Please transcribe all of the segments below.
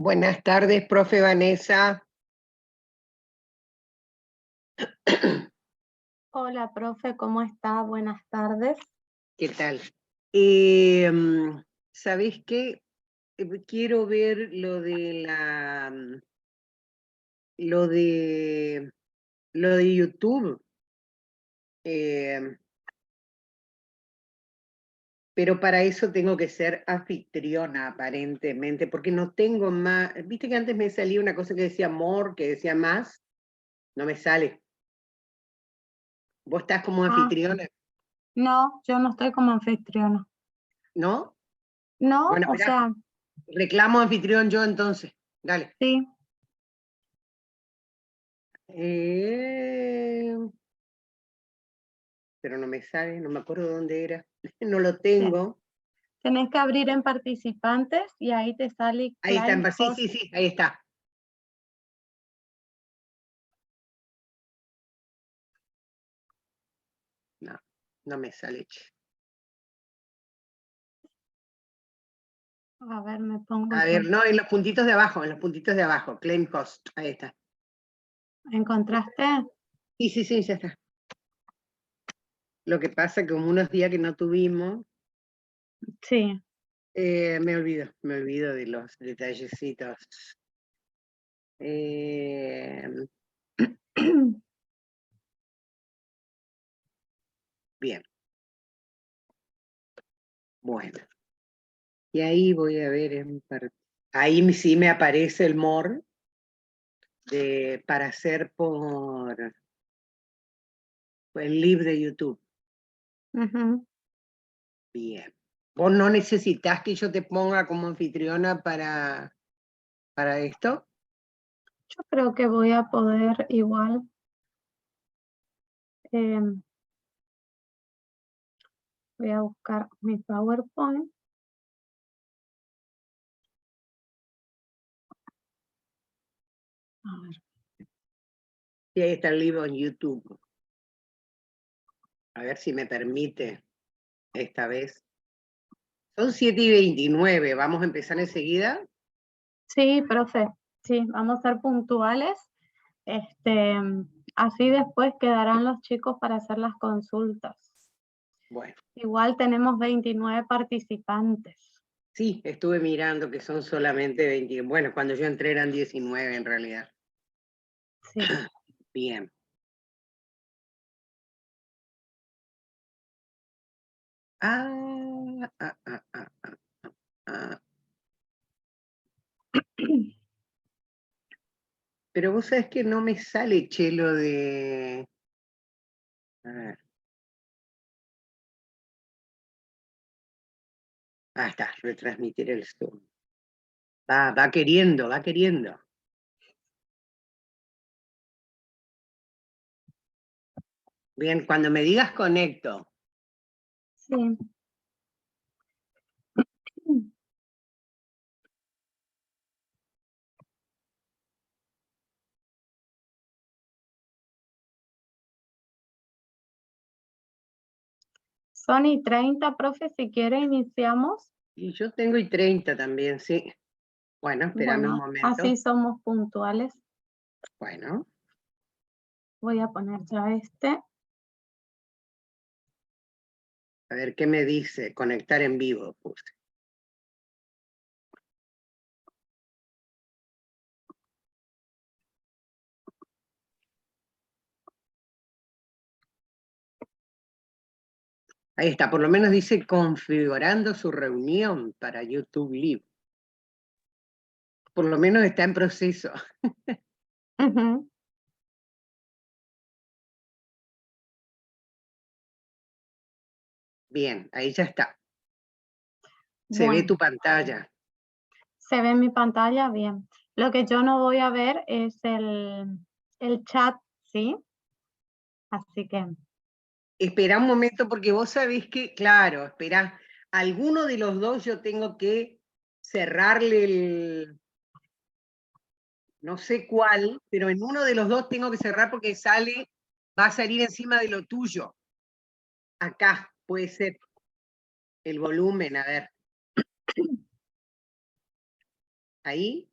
Buenas tardes, profe Vanessa. Hola, profe, ¿cómo está? Buenas tardes. ¿Qué tal? ¿Sabés qué? Quiero ver lo de lo de YouTube. Em, pero para eso tengo que ser anfitriona, aparentemente, porque no tengo más. Viste que antes me salía una cosa que decía more, que decía más. No me sale. ¿Vos estás como Ah, anfitriona? no, yo no estoy como anfitriona. ¿No? No, Bueno, o esperá. sea, Reclamo anfitrión yo entonces. Dale. sí, Eh, pero no me sale, no me acuerdo dónde era. No lo te- tengo. tenés que abrir en participantes y ahí te sale Ahí está, Claim sí, Host. sí, sí, ahí está. No, no me sale. Che. A ver, me pongo A ver, yo. no, en los puntitos de abajo, claim host, ahí está. ¿Encontraste? Sí, sí, sí, ya está. Lo que pasa que como unos días que no tuvimos, Sí. me olvido de los detallecitos. Eh, bien, bueno. Y ahí voy a ver, ahí sí me aparece el more para hacer por el live de YouTube. Ujú. Bien. ¿Vos no necesitas que yo te ponga como anfitriona para esto? Yo creo que voy a poder igual. em, Voy a buscar mi PowerPoint. A ver. Sí, ahí está el live en YouTube. A ver si me permite esta vez. Son 7:29, ¿vamos a empezar enseguida? Sí, profe, sí, vamos a ser puntuales. Este, Así después quedarán los chicos para hacer las consultas. Bueno, Igual tenemos 29 participantes. sí, estuve mirando que son solamente 20. Bueno, cuando yo entré eran 19 en realidad. Sí. Bien. Ah, ah, ah, ah, ah, ah. Pero vos sabés que no me sale, Chelo, de... A ver. Ah, está, retransmitir el Zoom. Va queriendo, va queriendo. Bien, cuando me digas conecto. Sí. Son y 30, profe, si quiere iniciamos. Y yo tengo y 30 también, sí. Bueno, espérame un Bueno, momento. así somos puntuales. Bueno, Voy a poner ya este. a ver qué me dice. Conectar en vivo, puse. Ahí está, por lo menos dice configurando su reunión para YouTube Live. Por lo menos está en proceso. Ujú. Bien, ahí ya está. Se ve Bueno, tu pantalla. se ve en mi pantalla bien. Lo que yo no voy a ver es el chat, ¿sí? Así que, Espera un momento porque vos sabés que, claro, espera, alguno de los dos yo tengo que cerrarle no sé cuál, pero en uno de los dos tengo que cerrar porque va a salir encima de lo tuyo. Acá puede ser el volumen, a ver. Ahí.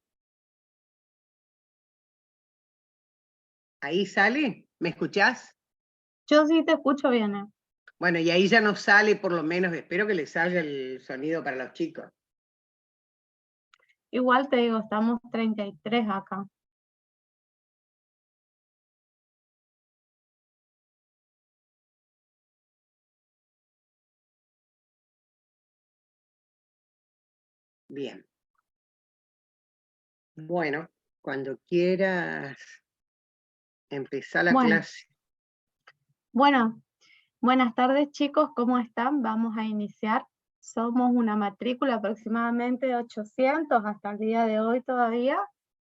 ¿Ahí sale? ¿Me escuchás? Yo sí te escucho bien. Bueno, y ahí ya no sale, por lo menos, espero que le salga el sonido para los chicos. Igual te digo, estamos 33 acá. Bien. Bueno, cuando quieras empezar la Bueno, clase. bueno, buenas tardes chicos, ¿cómo están? Vamos a iniciar. Somos una matrícula aproximadamente de 800 hasta el día de hoy todavía,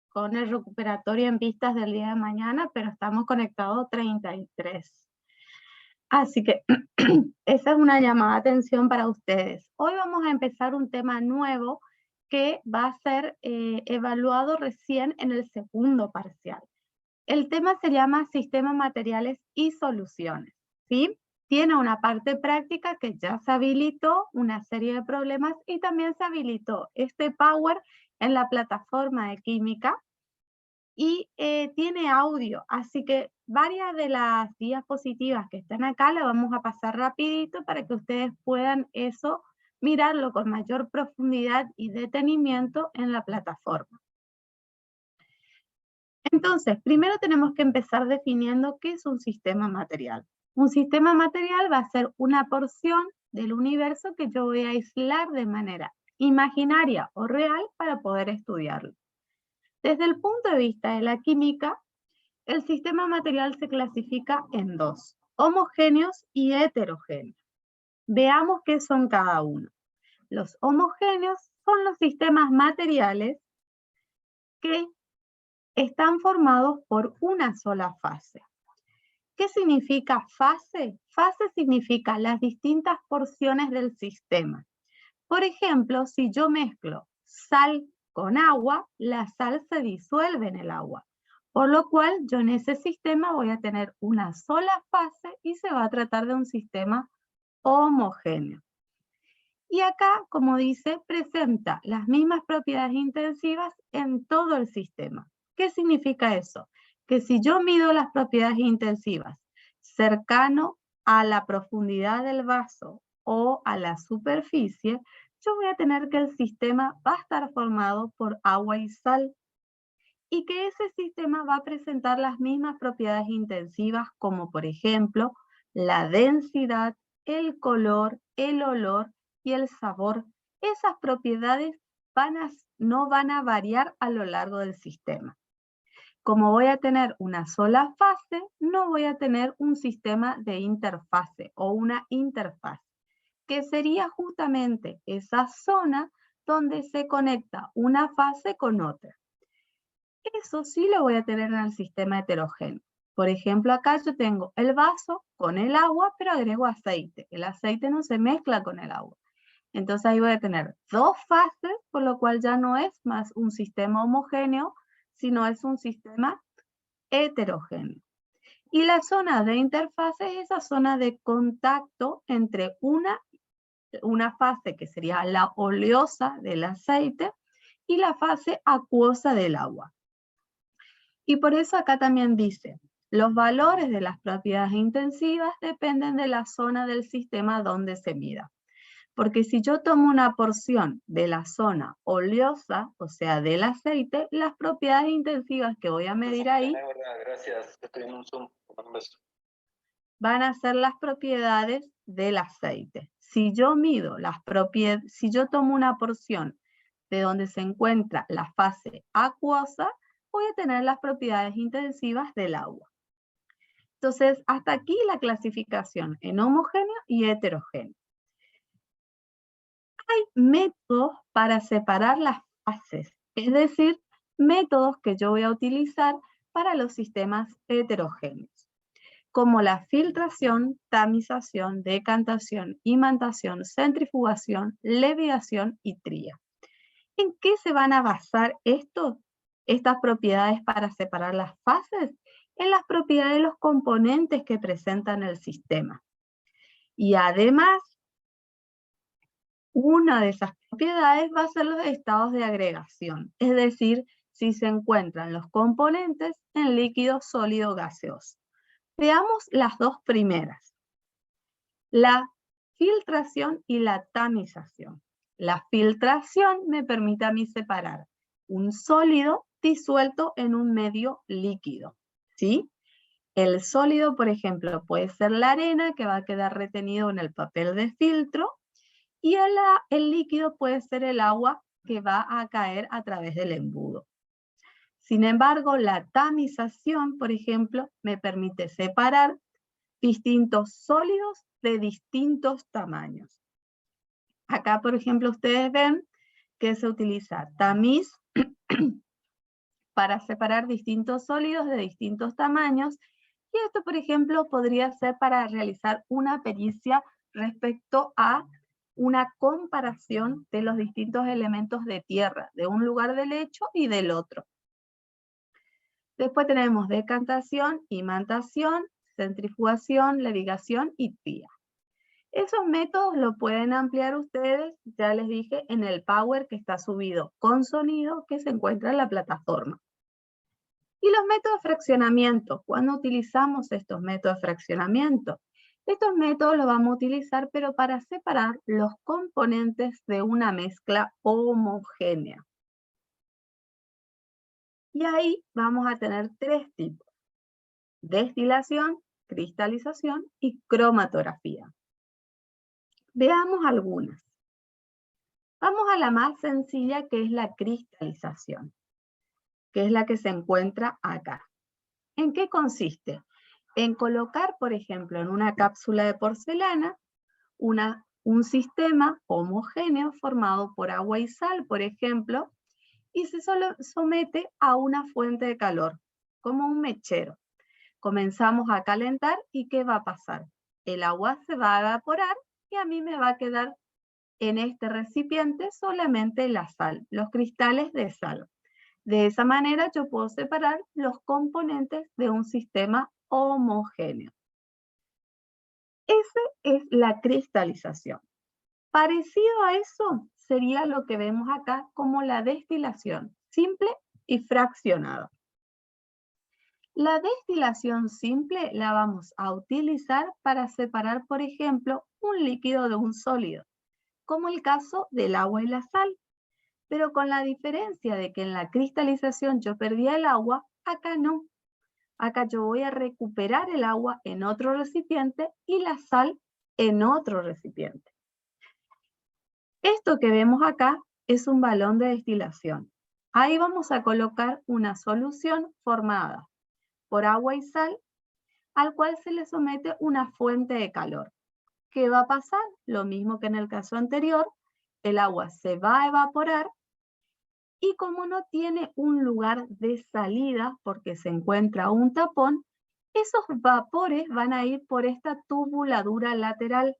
con el recuperatorio en vistas del día de mañana, pero estamos conectados 33. Así que esa es una llamada de atención para ustedes. Hoy vamos a empezar un tema nuevo que va a ser evaluado recién en el segundo parcial. El tema se llama Sistemas Materiales y Soluciones, ¿sí? Tiene una parte práctica que ya se habilitó, una serie de problemas, y también se habilitó este Power en la plataforma de química, y tiene audio, así que varias de las diapositivas que están acá las vamos a pasar rapidito para que ustedes puedan eso mirarlo con mayor profundidad y detenimiento en la plataforma. Entonces, primero tenemos que empezar definiendo qué es un sistema material. Un sistema material va a ser una porción del universo que yo voy a aislar de manera imaginaria o real para poder estudiarlo. Desde el punto de vista de la química, el sistema material se clasifica en dos, homogéneos y heterogéneos. Veamos qué son cada uno. Los homogéneos son los sistemas materiales que están formados por una sola fase. ¿Qué significa fase? Fase significa las distintas porciones del sistema. Por ejemplo, si yo mezclo sal con agua, la sal se disuelve en el agua. Por lo cual, yo en ese sistema voy a tener una sola fase y se va a tratar de un sistema homogéneo. Y acá, como dice, presenta las mismas propiedades intensivas en todo el sistema. ¿Qué significa eso? Que si yo mido las propiedades intensivas cercano a la profundidad del vaso o a la superficie, yo voy a tener que el sistema va a estar formado por agua y sal, y que ese sistema va a presentar las mismas propiedades intensivas como por ejemplo la densidad, el color, el olor y el sabor. Esas propiedades no van a variar a lo largo del sistema. Como voy a tener una sola fase, no voy a tener un sistema de interfase o una interfaz, que sería justamente esa zona donde se conecta una fase con otra. Eso sí lo voy a tener en el sistema heterogéneo. Por ejemplo, acá yo tengo el vaso con el agua, pero agrego aceite. El aceite no se mezcla con el agua. Entonces ahí voy a tener dos fases, por lo cual ya no es más un sistema homogéneo, sino es un sistema heterogéneo. Y la zona de interfase es esa zona de contacto entre una fase que sería la oleosa del aceite y la fase acuosa del agua. Y por eso acá también dice, los valores de las propiedades intensivas dependen de la zona del sistema donde se mida. Porque si yo tomo una porción de la zona oleosa, o sea, del aceite, las propiedades intensivas que voy a medir ahí Gracias, estoy en un Zoom. van a ser las propiedades del aceite. Si yo mido si yo tomo una porción de donde se encuentra la fase acuosa, voy a tener las propiedades intensivas del agua. Entonces, hasta aquí la clasificación en homogéneo y heterogéneo. Hay métodos para separar las fases, es decir, métodos que yo voy a utilizar para los sistemas heterogéneos, como la filtración, tamización, decantación, imantación, centrifugación, levidación y tría. ¿En qué se van a basar estas propiedades para separar las fases? En las propiedades de los componentes que presentan el sistema. Y además, una de esas propiedades va a ser los estados de agregación, es decir, si se encuentran los componentes en líquido, sólido, gaseoso. Veamos las dos primeras. La filtración y la tamización. La filtración me permite a mí separar un sólido disuelto en un medio líquido, ¿sí? El sólido, por ejemplo, puede ser la arena que va a quedar retenido en el papel de filtro, y el líquido puede ser el agua que va a caer a través del embudo. Sin embargo, la tamización, por ejemplo, me permite separar distintos sólidos de distintos tamaños. Acá, por ejemplo, ustedes ven que se utiliza tamiz para separar distintos sólidos de distintos tamaños, y esto, por ejemplo, podría ser para realizar una pericia respecto a una comparación de los distintos elementos de tierra, de un lugar del hecho y del otro. Después tenemos decantación, imantación, centrifugación, levigación y tría. Esos métodos lo pueden ampliar ustedes, ya les dije, en el Power que está subido con sonido que se encuentra en la plataforma. Y los métodos de fraccionamiento, ¿cuándo utilizamos estos métodos de fraccionamiento? Estos métodos los vamos a utilizar, pero para separar los componentes de una mezcla homogénea. Y ahí vamos a tener tres tipos: destilación, cristalización y cromatografía. Veamos algunas. Vamos a la más sencilla, que es la cristalización, que es la que se encuentra acá. ¿En qué consiste? En colocar, por ejemplo, en una cápsula de porcelana, un sistema homogéneo formado por agua y sal, por ejemplo, y se somete a una fuente de calor, como un mechero. Comenzamos a calentar y ¿qué va a pasar? El agua se va a evaporar y a mí me va a quedar en este recipiente solamente la sal, los cristales de sal. De esa manera yo puedo separar los componentes de un sistema homogéneo. Esa es la cristalización. Parecido a eso sería lo que vemos acá como la destilación, simple y fraccionada. La destilación simple la vamos a utilizar para separar, por ejemplo, un líquido de un sólido, como el caso del agua y la sal. Pero con la diferencia de que en la cristalización yo perdía el agua, acá no. Acá yo voy a recuperar el agua en otro recipiente y la sal en otro recipiente. Esto que vemos acá es un balón de destilación. Ahí vamos a colocar una solución formada por agua y sal, al cual se le somete una fuente de calor. ¿Qué va a pasar? Lo mismo que en el caso anterior, el agua se va a evaporar, y como no tiene un lugar de salida porque se encuentra un tapón, esos vapores van a ir por esta tubuladura lateral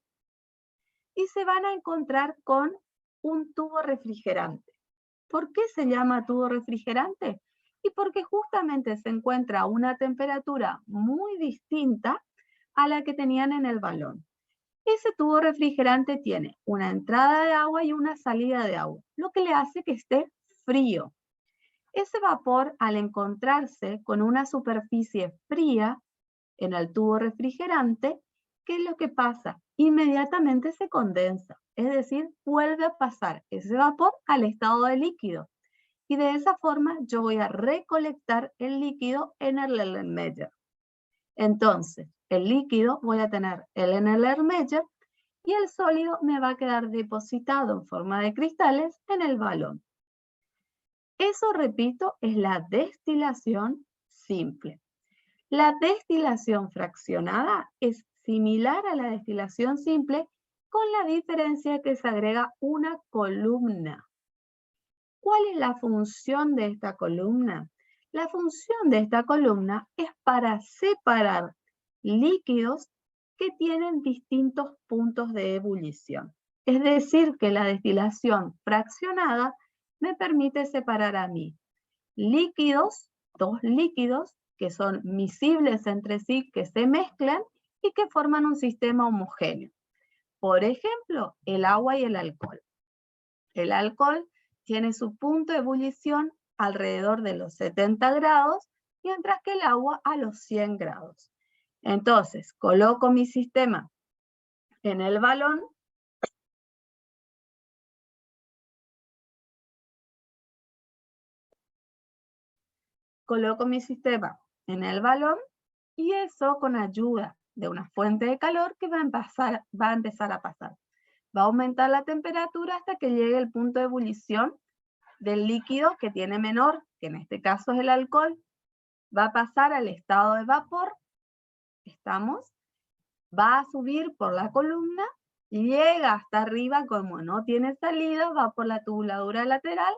y se van a encontrar con un tubo refrigerante. ¿Por qué se llama tubo refrigerante? Y porque justamente se encuentra a una temperatura muy distinta a la que tenían en el balón. Ese tubo refrigerante tiene una entrada de agua y una salida de agua, lo que le hace que esté frío. Ese vapor, al encontrarse con una superficie fría en el tubo refrigerante, ¿qué es lo que pasa? Inmediatamente se condensa, es decir, vuelve a pasar ese vapor al estado de líquido. Y de esa forma yo voy a recolectar el líquido en el Erlenmeyer. Entonces, el líquido voy a tener en el Erlenmeyer y el sólido me va a quedar depositado en forma de cristales en el balón. Eso, repito, es la destilación simple. La destilación fraccionada es similar a la destilación simple, con la diferencia que se agrega una columna. ¿Cuál es la función de esta columna? La función de esta columna es para separar líquidos que tienen distintos puntos de ebullición. Es decir, que la destilación fraccionada me permite separar a mí líquidos, dos líquidos que son miscibles entre sí, que se mezclan y que forman un sistema homogéneo. Por ejemplo, el agua y el alcohol. El alcohol tiene su punto de ebullición alrededor de los 70 grados, mientras que el agua a los 100 grados. Entonces, coloco mi sistema en el balón. Coloco mi sistema en el balón y eso con ayuda de una fuente de calor que va a empezar a pasar. Va a aumentar la temperatura hasta que llegue el punto de ebullición del líquido que tiene menor, que en este caso es el alcohol. Va a pasar al estado de vapor. Va a subir por la columna, llega hasta arriba, como no tiene salida, va por la tubuladura lateral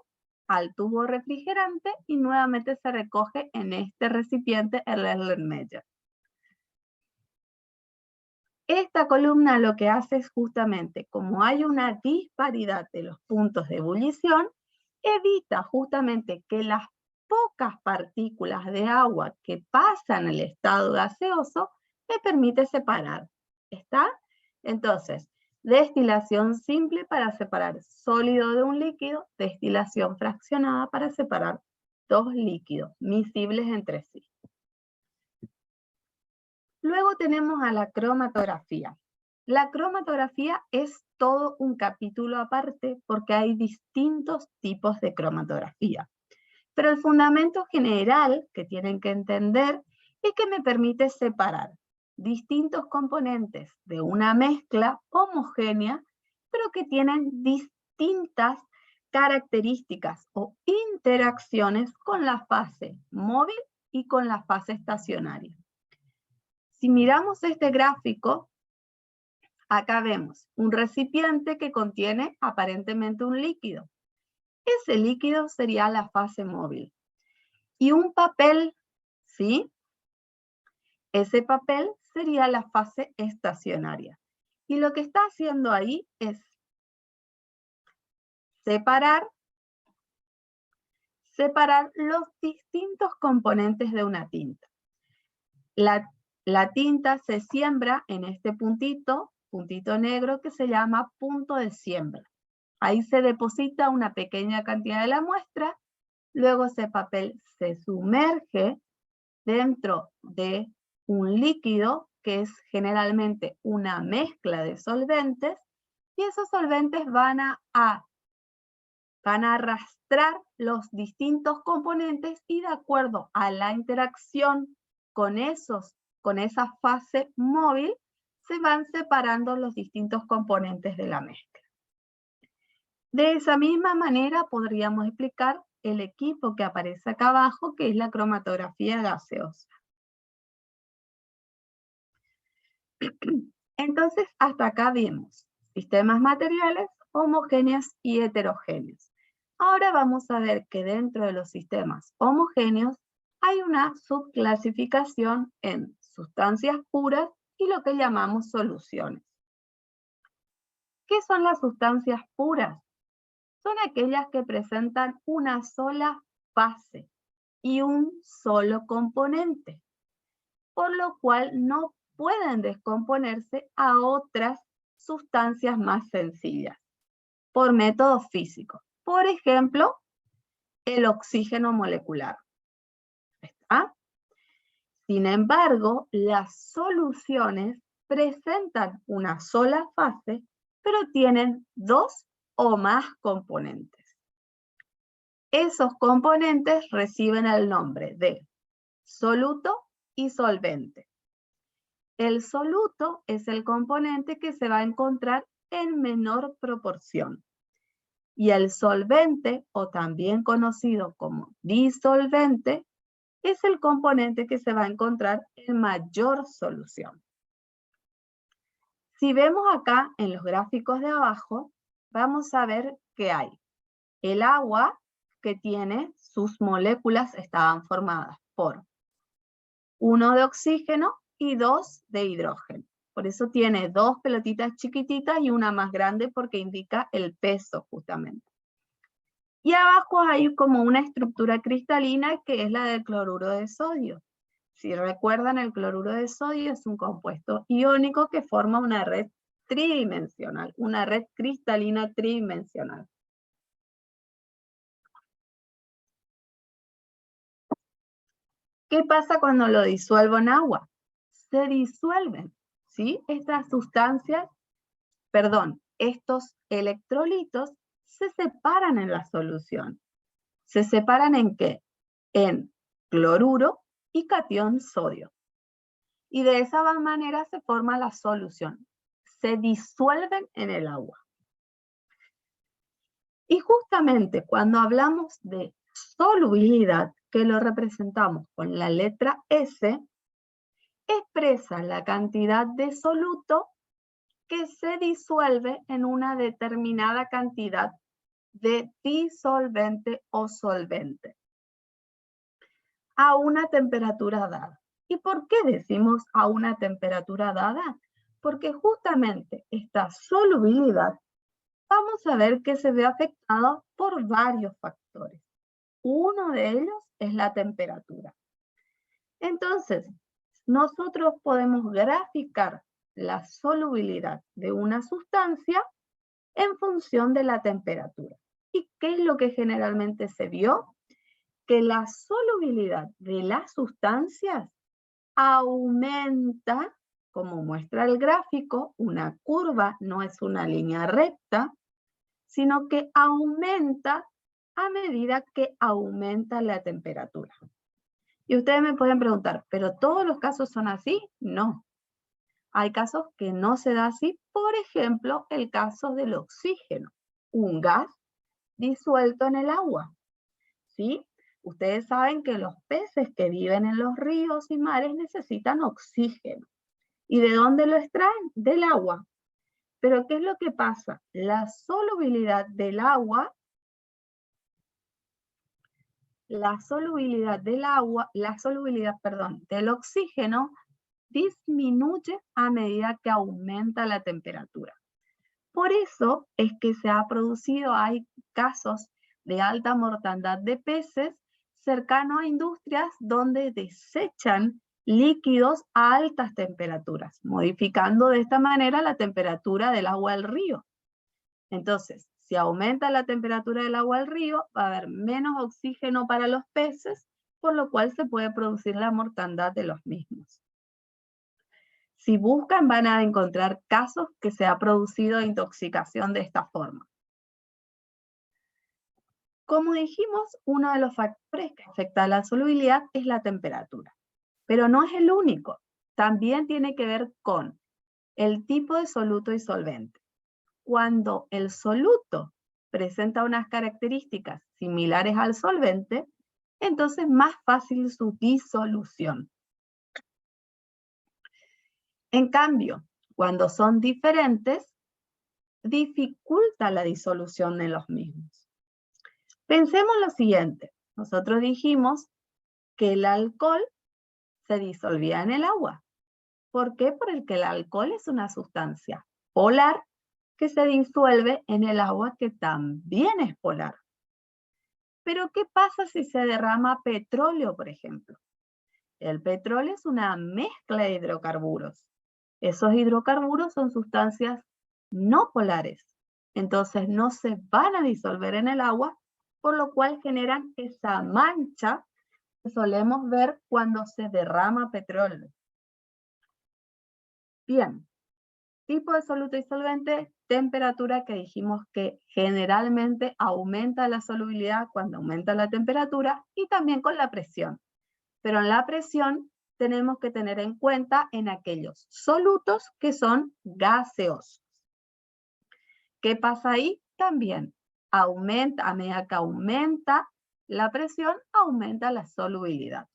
al tubo refrigerante y nuevamente se recoge en este recipiente el Erlenmeyer. Esta columna lo que hace es justamente, como hay una disparidad de los puntos de ebullición, evita justamente que las pocas partículas de agua que pasan el estado gaseoso me permite separar. ¿Está? Entonces, destilación simple para separar sólido de un líquido, destilación fraccionada para separar dos líquidos miscibles entre sí. Luego tenemos a la cromatografía. La cromatografía es todo un capítulo aparte porque hay distintos tipos de cromatografía. Pero el fundamento general que tienen que entender es que me permite separar distintos componentes de una mezcla homogénea, pero que tienen distintas características o interacciones con la fase móvil y con la fase estacionaria. Si miramos este gráfico, acá vemos un recipiente que contiene aparentemente un líquido. Ese líquido sería la fase móvil. Y un papel, ¿sí? Ese papel sería la fase estacionaria. Y lo que está haciendo ahí es separar los distintos componentes de una tinta. La tinta se siembra en este puntito negro que se llama punto de siembra. Ahí se deposita una pequeña cantidad de la muestra, luego ese papel se sumerge dentro de un líquido que es generalmente una mezcla de solventes, y esos solventes van a arrastrar los distintos componentes y de acuerdo a la interacción con esa fase móvil, se van separando los distintos componentes de la mezcla. De esa misma manera podríamos explicar el equipo que aparece acá abajo, que es la cromatografía gaseosa. Entonces, hasta acá vimos sistemas materiales, homogéneos y heterogéneos. Ahora vamos a ver que dentro de los sistemas homogéneos hay una subclasificación en sustancias puras y lo que llamamos soluciones. ¿Qué son las sustancias puras? Son aquellas que presentan una sola fase y un solo componente, por lo cual no pueden descomponerse a otras sustancias más sencillas, por métodos físicos. Por ejemplo, el oxígeno molecular. ¿Está? Sin embargo, las soluciones presentan una sola fase, pero tienen dos o más componentes. Esos componentes reciben el nombre de soluto y solvente. El soluto es el componente que se va a encontrar en menor proporción. Y el solvente, o también conocido como disolvente, es el componente que se va a encontrar en mayor solución. Si vemos acá en los gráficos de abajo, vamos a ver que hay el agua que tiene sus moléculas estaban formadas por 1 de oxígeno y 2 de hidrógeno. Por eso tiene dos pelotitas chiquititas y una más grande porque indica el peso justamente. Y abajo hay como una estructura cristalina que es la del cloruro de sodio. Si recuerdan, el cloruro de sodio es un compuesto iónico que forma una red tridimensional, una red cristalina tridimensional. ¿Qué pasa cuando lo disuelvo en agua? Se disuelven, ¿sí? Estas sustancias, perdón, estos electrolitos se separan en la solución. ¿Se separan en qué? En cloruro y catión sodio. Y de esa manera se forma la solución. Se disuelven en el agua. Y justamente cuando hablamos de solubilidad, que lo representamos con la letra S, expresa la cantidad de soluto que se disuelve en una determinada cantidad de disolvente o solvente a una temperatura dada. ¿Y por qué decimos a una temperatura dada? Porque justamente esta solubilidad vamos a ver que se ve afectada por varios factores. Uno de ellos es la temperatura. Entonces, nosotros podemos graficar la solubilidad de una sustancia en función de la temperatura. ¿Y qué es lo que generalmente se vio? Que la solubilidad de las sustancias aumenta, como muestra el gráfico, una curva no es una línea recta, sino que aumenta a medida que aumenta la temperatura. Y ustedes me pueden preguntar, ¿pero todos los casos son así? No. Hay casos que no se da así, por ejemplo, el caso del oxígeno, un gas disuelto en el agua, ¿sí? Ustedes saben que los peces que viven en los ríos y mares necesitan oxígeno. ¿Y de dónde lo extraen? Del agua. Pero ¿qué es lo que pasa? La solubilidad del agua, del oxígeno disminuye a medida que aumenta la temperatura. Por eso es que se ha producido, hay casos de alta mortandad de peces cercano a industrias donde desechan líquidos a altas temperaturas, modificando de esta manera la temperatura del agua del río. Entonces, si aumenta la temperatura del agua del río, va a haber menos oxígeno para los peces, por lo cual se puede producir la mortandad de los mismos. Si buscan, van a encontrar casos que se ha producido intoxicación de esta forma. Como dijimos, uno de los factores que afecta a la solubilidad es la temperatura, pero no es el único. También tiene que ver con el tipo de soluto y solvente. Cuando el soluto presenta unas características similares al solvente, entonces es más fácil su disolución. En cambio, cuando son diferentes, dificulta la disolución de los mismos. Pensemos lo siguiente. Nosotros dijimos que el alcohol se disolvía en el agua. ¿Por qué? Porque el alcohol es una sustancia polar que se disuelve en el agua, que también es polar. Pero ¿qué pasa si se derrama petróleo, por ejemplo? El petróleo es una mezcla de hidrocarburos. Esos hidrocarburos son sustancias no polares. Entonces no se van a disolver en el agua, por lo cual generan esa mancha que solemos ver cuando se derrama petróleo. Bien, tipo de soluto y solvente, temperatura, que dijimos que generalmente aumenta la solubilidad cuando aumenta la temperatura, y también con la presión. Pero en la presión tenemos que tener en cuenta en aquellos solutos que son gaseosos. ¿Qué pasa ahí? También aumenta, a medida que aumenta la presión, aumenta la solubilidad.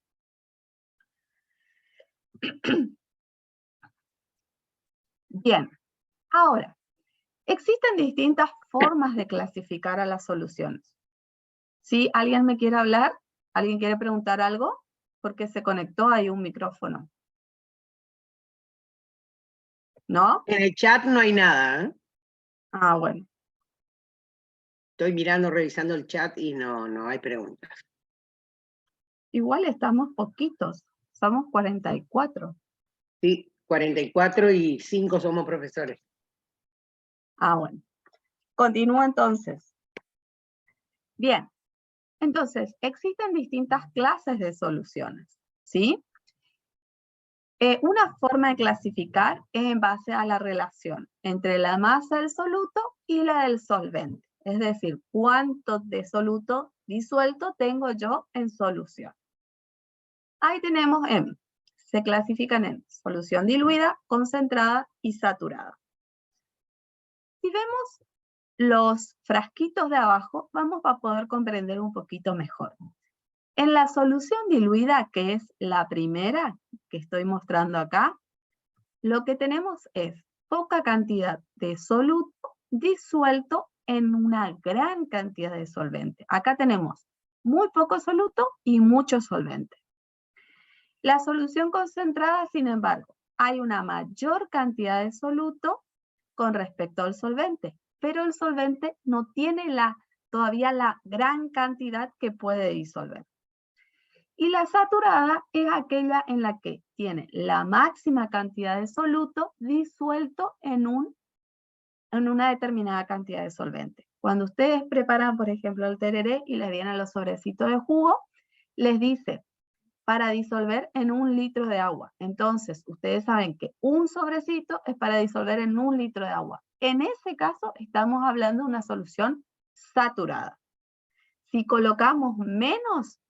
Bien, ahora, existen distintas formas de clasificar a las soluciones. ¿Sí? ¿Alguien me quiere hablar? ¿Alguien quiere preguntar algo? Porque se conectó ahí un micrófono. ¿No? En el chat no hay nada, ¿eh? Ah, bueno. Estoy mirando, revisando el chat y no hay preguntas. Igual estamos poquitos, somos 44. Sí, 44 y 5 somos profesores. Ah, bueno. Continúo entonces. Bien, entonces existen distintas clases de soluciones, ¿sí? Una forma de clasificar es en base a la relación entre la masa del soluto y la del solvente. Es decir, cuánto de soluto disuelto tengo yo en solución. Ahí tenemos se clasifican en solución diluida, concentrada y saturada. Si vemos los frasquitos de abajo, vamos a poder comprender un poquito mejor. En la solución diluida, que es la primera que estoy mostrando acá, lo que tenemos es poca cantidad de soluto disuelto en una gran cantidad de solvente. Acá tenemos muy poco soluto y mucho solvente. La solución concentrada, sin embargo, hay una mayor cantidad de soluto con respecto al solvente, pero el solvente no tiene todavía la gran cantidad que puede disolver. Y la saturada es aquella en la que tiene la máxima cantidad de soluto disuelto en una determinada cantidad de solvente. Cuando ustedes preparan, por ejemplo, el tereré y le vienen los sobrecitos de jugo, les dice, para disolver en 1 litro de agua. Entonces, ustedes saben que un sobrecito es para disolver en 1 litro de agua. En ese caso, estamos hablando de una solución saturada. Si colocamos menos,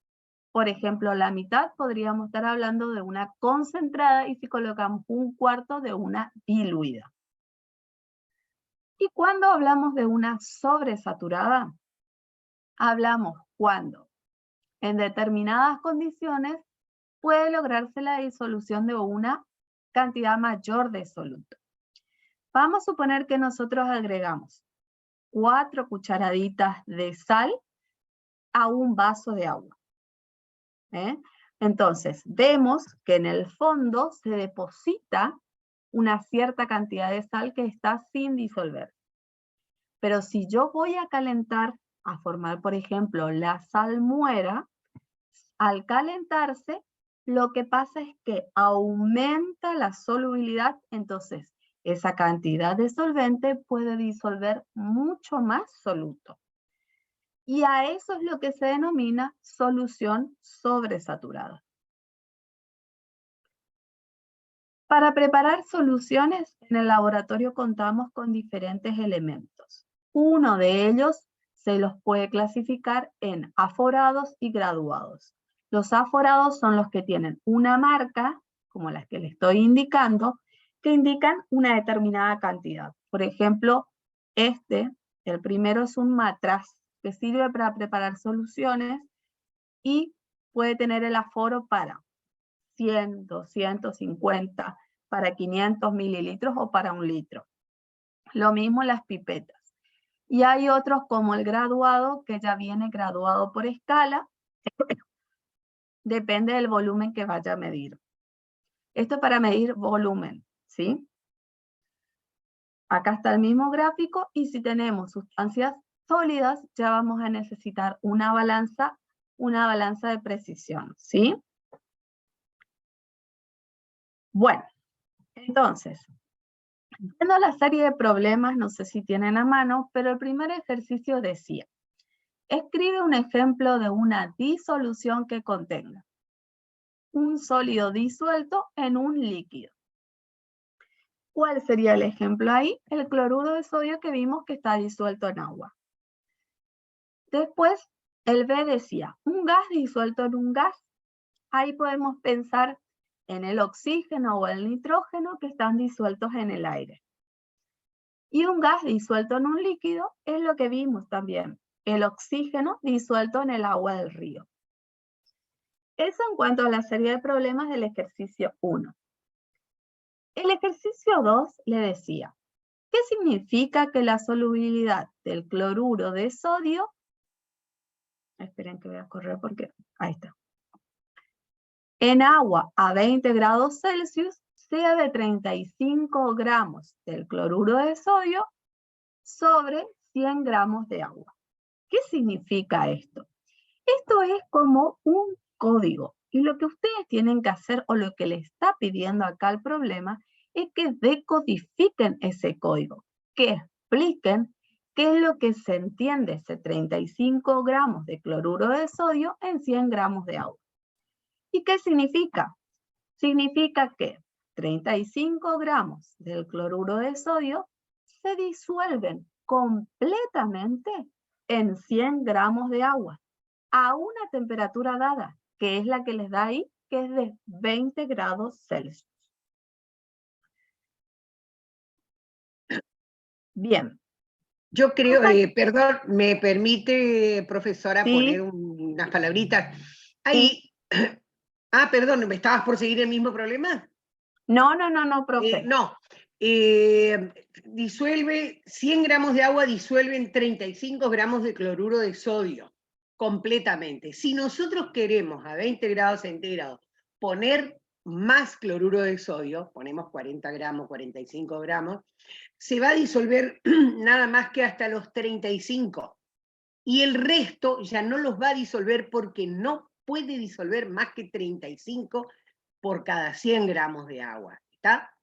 por ejemplo, la mitad, podríamos estar hablando de una concentrada, y si colocamos 1/4 de una diluida. ¿Y cuando hablamos de una sobresaturada? Hablamos cuando en determinadas condiciones puede lograrse la disolución de una cantidad mayor de soluto. Vamos a suponer que nosotros agregamos 4 cucharaditas de sal a un vaso de agua. Entonces, vemos que en el fondo se deposita una cierta cantidad de sal que está sin disolver. Pero si yo voy a calentar, a formar, por ejemplo, la salmuera, al calentarse, lo que pasa es que aumenta la solubilidad, entonces esa cantidad de solvente puede disolver mucho más soluto. Y a eso es lo que se denomina solución sobresaturada. Para preparar soluciones, en el laboratorio contamos con diferentes elementos. Uno de ellos se los puede clasificar en aforados y graduados. Los aforados son los que tienen una marca, como las que les estoy indicando, que indican una determinada cantidad. Por ejemplo, el primero es un matraz, que sirve para preparar soluciones y puede tener el aforo para 100, 250, para 500 mililitros o para 1 litro. Lo mismo las pipetas. Y hay otros como el graduado, que ya viene graduado por escala. Depende del volumen que vaya a medir. Esto es para medir volumen, ¿sí? Acá está el mismo gráfico, y si tenemos sustancias sólidas, ya vamos a necesitar una balanza de precisión, ¿sí? Bueno, entonces, viendo la serie de problemas, no sé si tienen a mano, pero el primer ejercicio decía, escribe un ejemplo de una disolución que contenga un sólido disuelto en un líquido. ¿Cuál sería el ejemplo ahí? El cloruro de sodio, que vimos que está disuelto en agua. Después, el B decía, un gas disuelto en un gas. Ahí podemos pensar en el oxígeno o el nitrógeno, que están disueltos en el aire. Y un gas disuelto en un líquido es lo que vimos también, el oxígeno disuelto en el agua del río. Eso en cuanto a la serie de problemas del ejercicio 1. El ejercicio 2 le decía, ¿qué significa que la solubilidad del cloruro de sodio, esperen que voy a correr porque, ahí está, en agua a 20 grados Celsius sea de 35 gramos del cloruro de sodio sobre 100 gramos de agua? ¿Qué significa esto? Esto es como un código, y lo que ustedes tienen que hacer, o lo que le está pidiendo acá el problema, es que decodifiquen ese código, que expliquen qué es lo que se entiende ese 35 gramos de cloruro de sodio en 100 gramos de agua. ¿Y qué significa? Significa que 35 gramos del cloruro de sodio se disuelven completamente en 100 gramos de agua a una temperatura dada, que es la que les da ahí, que es de 20 grados Celsius. Bien. Yo creo, perdón, ¿me permite, profesora, Sí. poner unas palabritas? Ahí. Ah, perdón, ¿me estabas por seguir el mismo problema? No, profe. No. Disuelve 100 gramos de agua, disuelven 35 gramos de cloruro de sodio, completamente. Si nosotros queremos a 20 grados centígrados poner más cloruro de sodio, ponemos 40 gramos, 45 gramos, se va a disolver nada más que hasta los 35. Y el resto ya no los va a disolver porque no puede disolver más que 35 por cada 100 gramos de agua. ¿Está?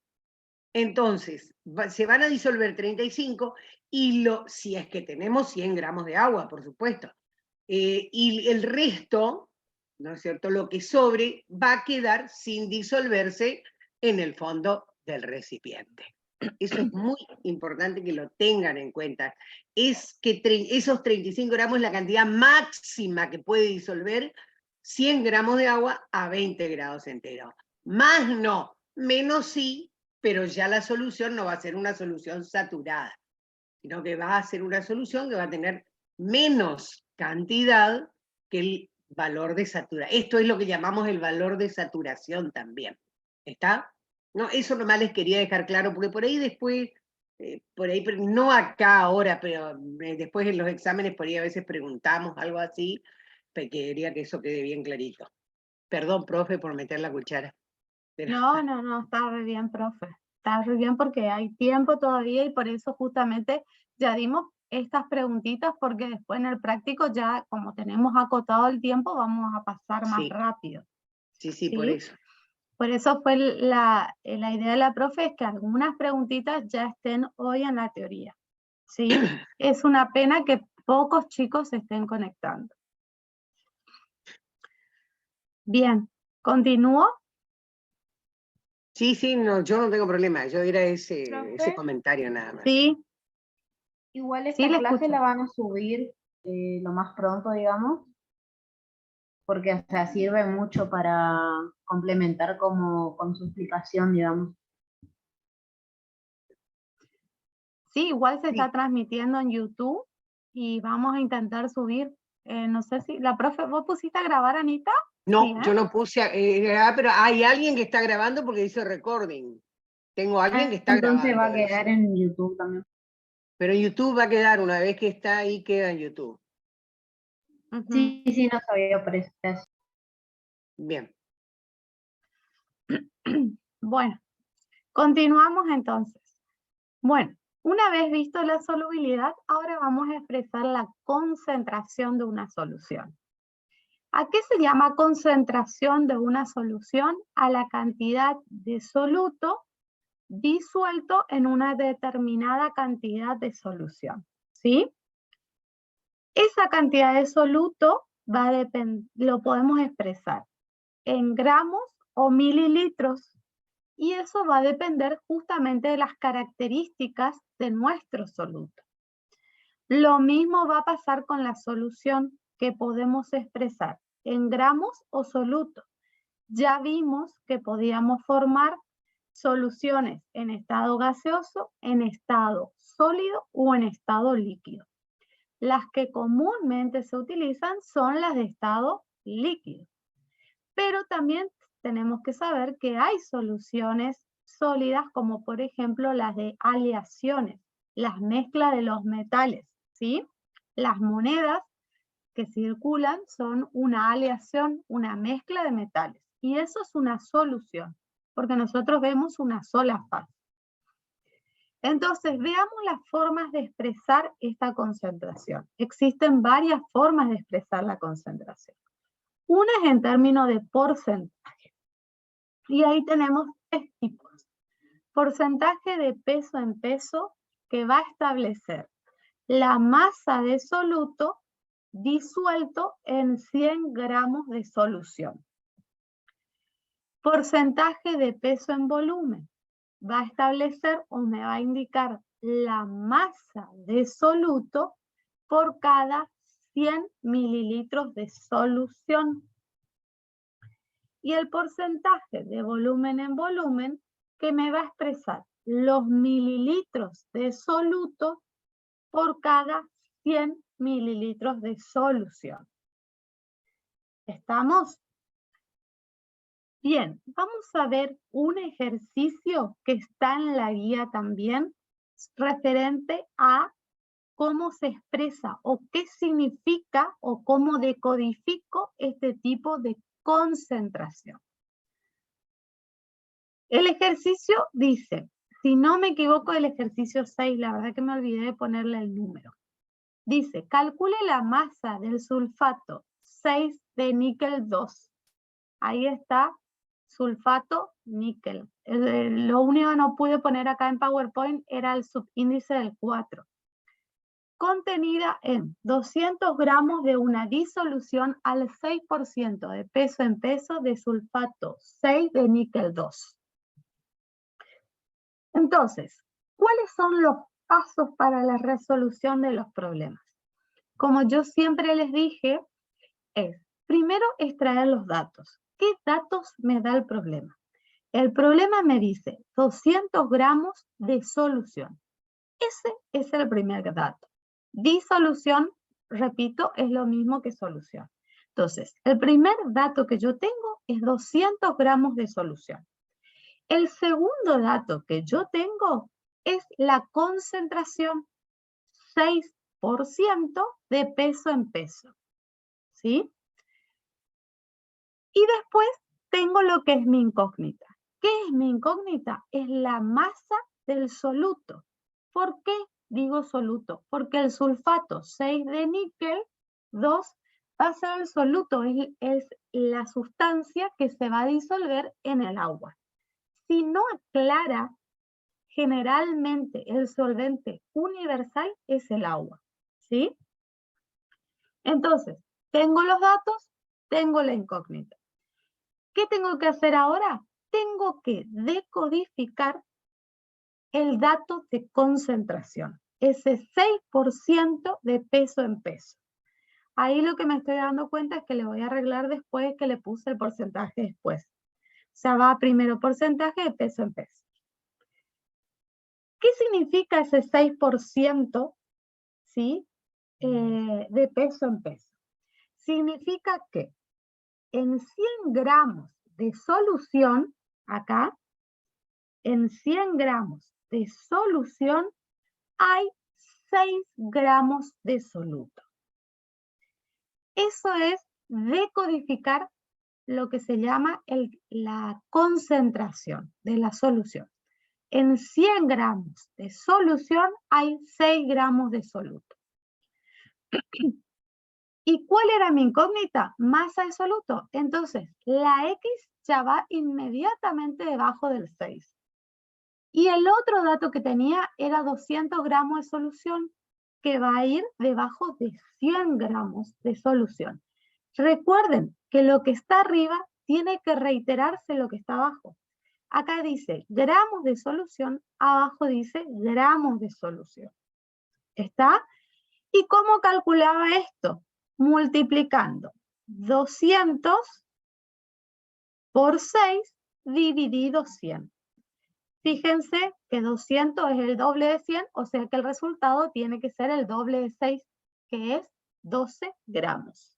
Entonces, se van a disolver 35 y si es que tenemos 100 gramos de agua, por supuesto. Y el resto, ¿no es cierto?, lo que sobre va a quedar sin disolverse en el fondo del recipiente. Eso es muy importante que lo tengan en cuenta. Es que esos 35 gramos es la cantidad máxima que puede disolver 100 gramos de agua a 20 grados centígrados. Más no, menos sí, pero ya la solución no va a ser una solución saturada, sino que va a ser una solución que va a tener menos cantidad que el valor de saturación. Esto es lo que llamamos el valor de saturación también. ¿Está? No, eso nomás les quería dejar claro, porque por ahí después, no acá ahora, pero después en los exámenes por ahí a veces preguntamos algo así, pero quería que eso quede bien clarito. Perdón, profe, por meter la cuchara. Pero... No, está re bien, profe. Está re bien porque hay tiempo todavía y por eso justamente ya dimos estas preguntitas porque después en el práctico ya como tenemos acotado el tiempo vamos a pasar más rápido. Sí, por eso. Por eso fue la idea de la profe, es que algunas preguntitas ya estén hoy en la teoría. ¿Sí? Es una pena que pocos chicos se estén conectando. Bien, ¿continúo? Sí, no, yo no tengo problema, yo era ese comentario nada más. Sí. Igual esta clase la van a subir lo más pronto, digamos, porque o sea, sirve mucho para complementar con su explicación, digamos. Sí, igual se está transmitiendo en YouTube y vamos a intentar subir. No sé si, la profe, ¿vos pusiste a grabar, Anita? No, Sí, yo no puse a grabar, pero hay alguien que está grabando porque dice recording. Tengo a alguien que está entonces grabando. Entonces va a quedar en YouTube también. Pero en YouTube va a quedar, una vez que está ahí, queda en YouTube. Sí, no sabía por eso. Bien. Bueno, continuamos entonces. Bueno, una vez visto la solubilidad, ahora vamos a expresar la concentración de una solución. ¿A qué se llama concentración de una solución? A la cantidad de soluto disuelto en una determinada cantidad de solución, ¿sí? Esa cantidad de soluto lo podemos expresar en gramos o mililitros y eso va a depender justamente de las características de nuestro soluto. Lo mismo va a pasar con la solución que podemos expresar en gramos o soluto. Ya vimos que podíamos formar soluciones en estado gaseoso, en estado sólido o en estado líquido. Las que comúnmente se utilizan son las de estado líquido. Pero también tenemos que saber que hay soluciones sólidas como por ejemplo las de aleaciones, las mezclas de los metales, ¿sí? Las monedas que circulan son una aleación, una mezcla de metales. Y eso es una solución, porque nosotros vemos una sola fase. Entonces, veamos las formas de expresar esta concentración. Existen varias formas de expresar la concentración. Una es en términos de porcentaje. Y ahí tenemos tres tipos. Porcentaje de peso en peso que va a establecer la masa de soluto disuelto en 100 gramos de solución. Porcentaje de peso en volumen. Va a establecer o me va a indicar la masa de soluto por cada 100 mililitros de solución. Y el porcentaje de volumen en volumen que me va a expresar los mililitros de soluto por cada 100 mililitros de solución. ¿Estamos? Bien, vamos a ver un ejercicio que está en la guía también, referente a cómo se expresa o qué significa o cómo decodifico este tipo de concentración. El ejercicio dice, si no me equivoco, el ejercicio 6, la verdad que me olvidé de ponerle el número. Dice, calcule la masa del sulfato 6 de níquel 2. Ahí está, sulfato níquel. Lo único que no pude poner acá en PowerPoint era el subíndice del 4. Contenida en 200 gramos de una disolución al 6% de peso en peso de sulfato 6 de níquel 2. Entonces, ¿cuáles son los pasos para la resolución de los problemas? Como yo siempre les dije, es primero extraer los datos. ¿Qué datos me da el problema? El problema me dice 200 gramos de solución. Ese es el primer dato. Disolución, repito, es lo mismo que solución. Entonces, el primer dato que yo tengo es 200 gramos de solución. El segundo dato que yo tengo es la concentración, 6% de peso en peso. ¿Sí? Y después tengo lo que es mi incógnita. ¿Qué es mi incógnita? Es la masa del soluto. ¿Por qué digo soluto? Porque el sulfato 6 de níquel 2 va a ser el soluto, es la sustancia que se va a disolver en el agua. Si no aclara, generalmente el solvente universal es el agua. ¿Sí? Entonces, tengo los datos, tengo la incógnita. ¿Qué tengo que hacer ahora? Tengo que decodificar el dato de concentración, ese 6% de peso en peso. Ahí lo que me estoy dando cuenta es que le voy a arreglar después que le puse el porcentaje después. O sea, va primero porcentaje de peso en peso. ¿Qué significa ese 6%, ¿sí? De peso en peso? Significa que en 100 gramos de solución, acá, en 100 gramos de solución hay 6 gramos de soluto. Eso es decodificar lo que se llama la concentración de la solución. En 100 gramos de solución hay 6 gramos de soluto. ¿Y cuál era mi incógnita? Masa de soluto. Entonces, la X ya va inmediatamente debajo del 6. Y el otro dato que tenía era 200 gramos de solución, que va a ir debajo de 100 gramos de solución. Recuerden que lo que está arriba tiene que reiterarse lo que está abajo. Acá dice gramos de solución, abajo dice gramos de solución. ¿Está? ¿Y cómo calculaba esto? Multiplicando 200 por 6 dividido 100. Fíjense que 200 es el doble de 100, o sea que el resultado tiene que ser el doble de 6, que es 12 gramos.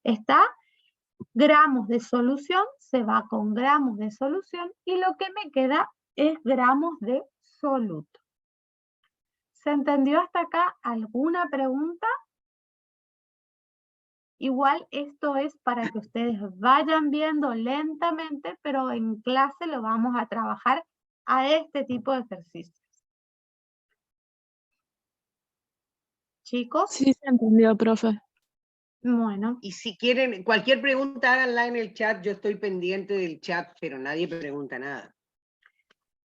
¿Está? Gramos de solución se va con gramos de solución y lo que me queda es gramos de soluto. ¿Se entendió hasta acá? ¿Alguna pregunta? Igual esto es para que ustedes vayan viendo lentamente, pero en clase lo vamos a trabajar a este tipo de ejercicios. ¿Chicos? Sí, se entendió, profe. Bueno. Y si quieren, cualquier pregunta háganla en el chat, yo estoy pendiente del chat, pero nadie pregunta nada.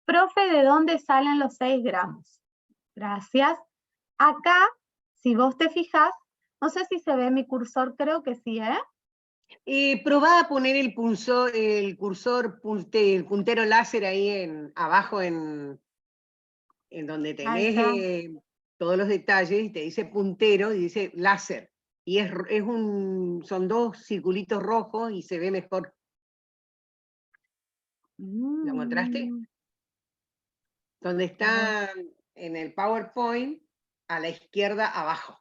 Profe, ¿de dónde salen los 6 gramos? Gracias. Acá, si vos te fijas, no sé si se ve mi cursor, creo que sí, ¿eh? Probá a poner el puntero láser ahí abajo en donde tenés todos los detalles, te dice puntero y dice láser. Y son 2 circulitos rojos y se ve mejor. ¿Lo encontraste? Donde está en el PowerPoint, a la izquierda abajo.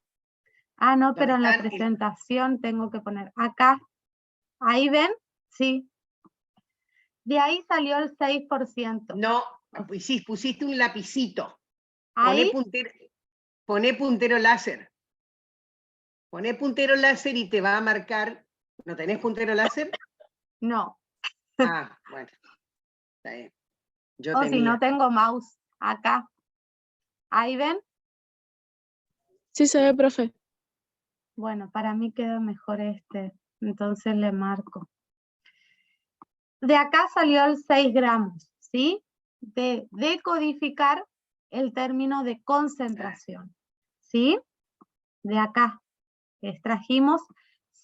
Ah, no, pero en la presentación tengo que poner acá. ¿Ahí ven? Sí. De ahí salió el 6%. No, pusiste un lapicito. ¿Ahí? Poné puntero láser. Poné puntero láser y te va a marcar. ¿No tenés puntero láser? No. Ah, bueno. Está bien. O si no tengo mouse, acá. ¿Ahí ven? Sí se ve, profe. Bueno, para mí queda mejor este, entonces le marco. De acá salió el 6 gramos, ¿sí? De decodificar el término de concentración, ¿sí? De acá extrajimos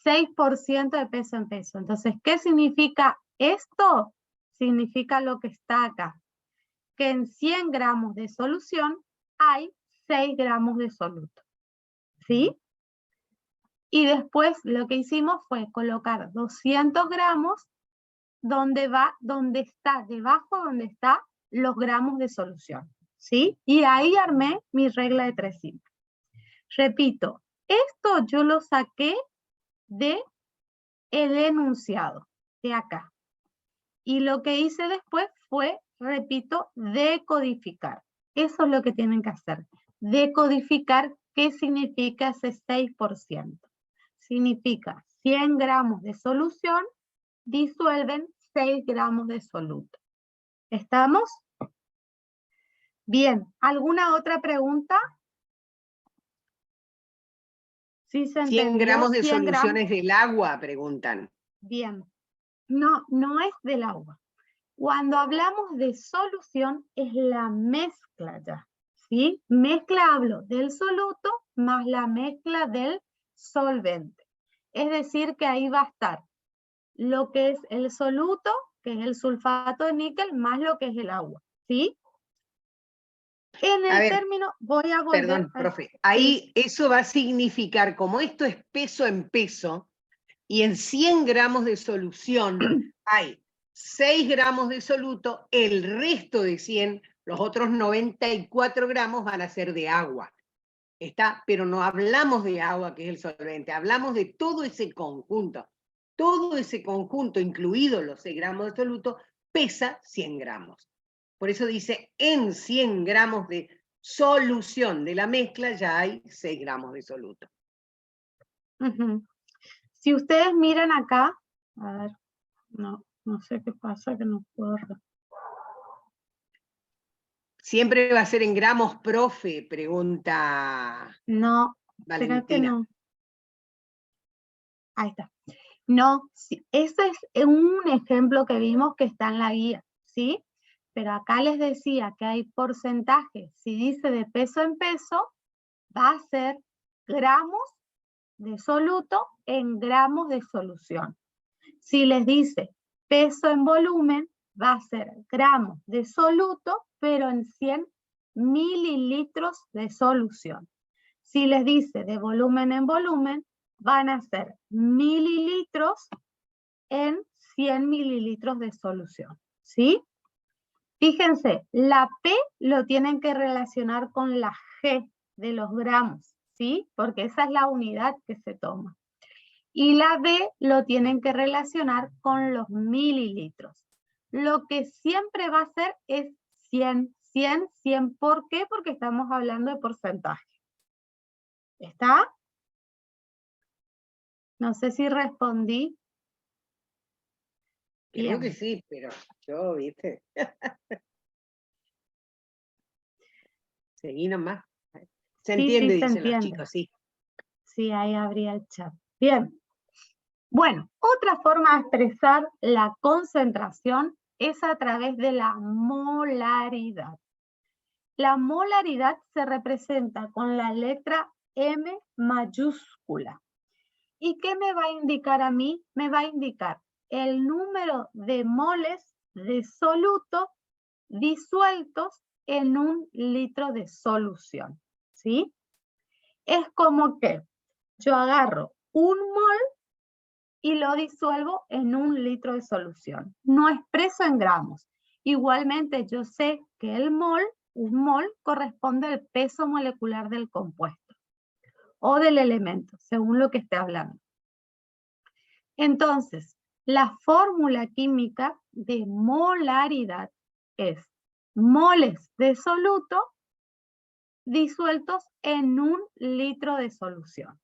6% de peso en peso. Entonces, ¿qué significa esto? Significa lo que está acá, que en 100 gramos de solución hay 6 gramos de soluto, ¿sí? Y después lo que hicimos fue colocar 200 gramos donde está, debajo donde está los gramos de solución, ¿sí? Y ahí armé mi regla de 3 simples. Repito, esto yo lo saqué de el enunciado, de acá. Y lo que hice después fue, repito, decodificar. Eso es lo que tienen que hacer. Decodificar qué significa ese 6%. Significa 100 gramos de solución disuelven 6 gramos de soluto. ¿Estamos? Bien, ¿alguna otra pregunta? ¿Sí se entendió? 100 gramos de soluciones del agua, preguntan. Bien, no es del agua. Cuando hablamos de solución es la mezcla ya, ¿sí? Mezcla hablo del soluto más la mezcla del solvente. Es decir que ahí va a estar lo que es el soluto, que es el sulfato de níquel, más lo que es el agua, ¿sí? En el término, voy a volver... Perdón, profe, ahí eso va a significar, como esto es peso en peso, y en 100 gramos de solución hay 6 gramos de soluto, el resto de 100, los otros 94 gramos van a ser de agua. ¿Está? Pero no hablamos de agua, que es el solvente, hablamos de todo ese conjunto. Todo ese conjunto, incluidos los 6 gramos de soluto, pesa 100 gramos. Por eso dice, en 100 gramos de solución de la mezcla ya hay 6 gramos de soluto. Si ustedes miran acá, a ver, no sé qué pasa, que no puedo... ¿Siempre va a ser en gramos, profe? Pregunta no, Valentina. Que no. Ahí está. No, sí, ese es un ejemplo que vimos que está en la guía, ¿sí? Pero acá les decía que hay porcentaje. Si dice de peso en peso, va a ser gramos de soluto en gramos de solución. Si les dice peso en volumen, va a ser gramos de soluto, pero en 100 mililitros de solución. Si les dice de volumen en volumen, van a ser mililitros en 100 mililitros de solución, ¿sí? Fíjense, la P lo tienen que relacionar con la G de los gramos, ¿sí? Porque esa es la unidad que se toma. Y la B lo tienen que relacionar con los mililitros. Lo que siempre va a ser es 100, 100, 100. ¿Por qué? Porque estamos hablando de porcentaje. ¿Está? No sé si respondí. Creo que sí, pero yo, viste. Seguí nomás. Se entiende, sí, dicen los chicos, sí. Sí, ahí habría el chat. Bien. Bueno, otra forma de expresar la concentración es a través de la molaridad. La molaridad se representa con la letra M mayúscula. ¿Y qué me va a indicar a mí? Me va a indicar el número de moles de soluto disueltos en 1 litro de solución, ¿sí? Es como que yo agarro 1 mol y lo disuelvo en 1 litro de solución. No expreso en gramos. Igualmente yo sé que el mol, 1 mol, corresponde al peso molecular del compuesto o del elemento, según lo que esté hablando. Entonces, la fórmula química de molaridad es moles de soluto disueltos en 1 litro de solución.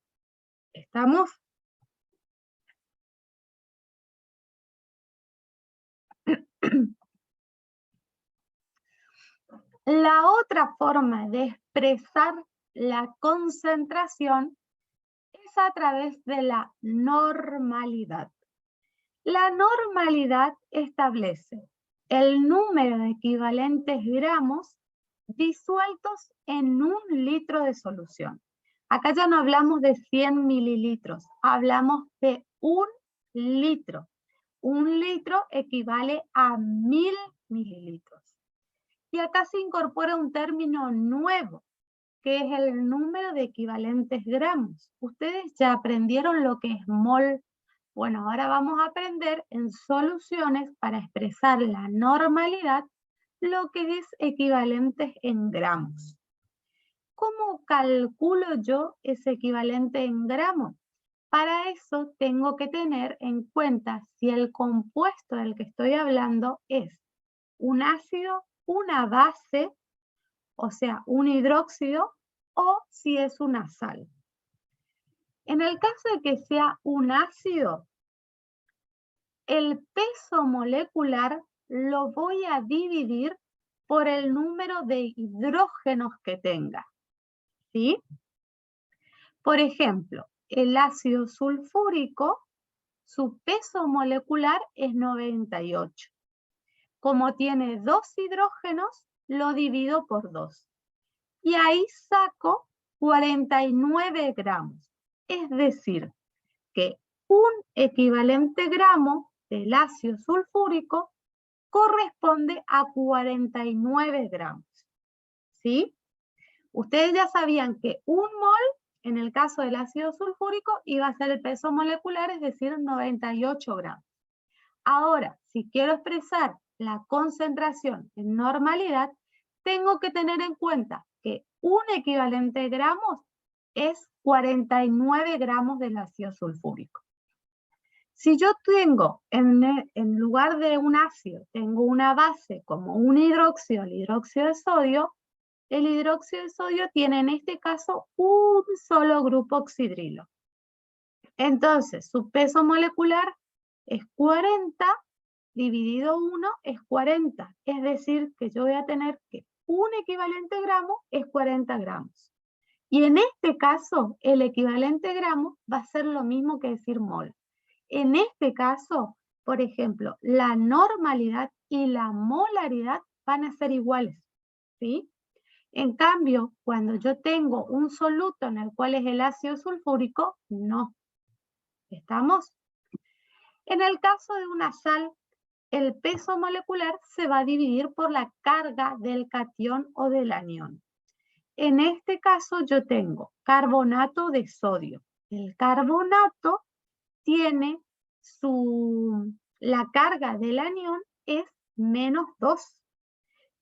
¿Estamos? La otra forma de expresar la concentración es a través de la normalidad. La normalidad establece el número de equivalentes gramos disueltos en 1 litro de solución. Acá ya no hablamos de 100 mililitros, hablamos de 1 litro. 1 litro equivale a 1000 mililitros. Y acá se incorpora un término nuevo, que es el número de equivalentes gramos. Ustedes ya aprendieron lo que es mol. Bueno, ahora vamos a aprender en soluciones para expresar la normalidad, lo que es equivalentes en gramos. ¿Cómo calculo yo ese equivalente en gramos? Para eso tengo que tener en cuenta si el compuesto del que estoy hablando es un ácido, una base, o sea, un hidróxido, o si es una sal. En el caso de que sea un ácido, el peso molecular lo voy a dividir por el número de hidrógenos que tenga, ¿sí? Por ejemplo, el ácido sulfúrico, su peso molecular es 98. Como tiene 2 hidrógenos, lo divido por 2. Y ahí saco 49 gramos. Es decir, que un equivalente gramo del ácido sulfúrico corresponde a 49 gramos. ¿Sí? Ustedes ya sabían que 1 mol, en el caso del ácido sulfúrico, iba a ser el peso molecular, es decir, 98 gramos. Ahora, si quiero expresar la concentración en normalidad, tengo que tener en cuenta que un equivalente de gramos es 49 gramos del ácido sulfúrico. Si yo tengo, en lugar de un ácido, tengo una base como un hidróxido, el hidróxido de sodio, el hidróxido de sodio tiene en este caso un solo grupo oxidrilo. Entonces, su peso molecular es 40, dividido 1 es 40. Es decir, que yo voy a tener que un equivalente gramo es 40 gramos. Y en este caso, el equivalente gramo va a ser lo mismo que decir mol. En este caso, por ejemplo, la normalidad y la molaridad van a ser iguales, ¿sí? En cambio, cuando yo tengo un soluto en el cual es el ácido sulfúrico, no. ¿Estamos? En el caso de una sal, el peso molecular se va a dividir por la carga del catión o del anión. En este caso yo tengo carbonato de sodio. El carbonato tiene la carga del anión es -2.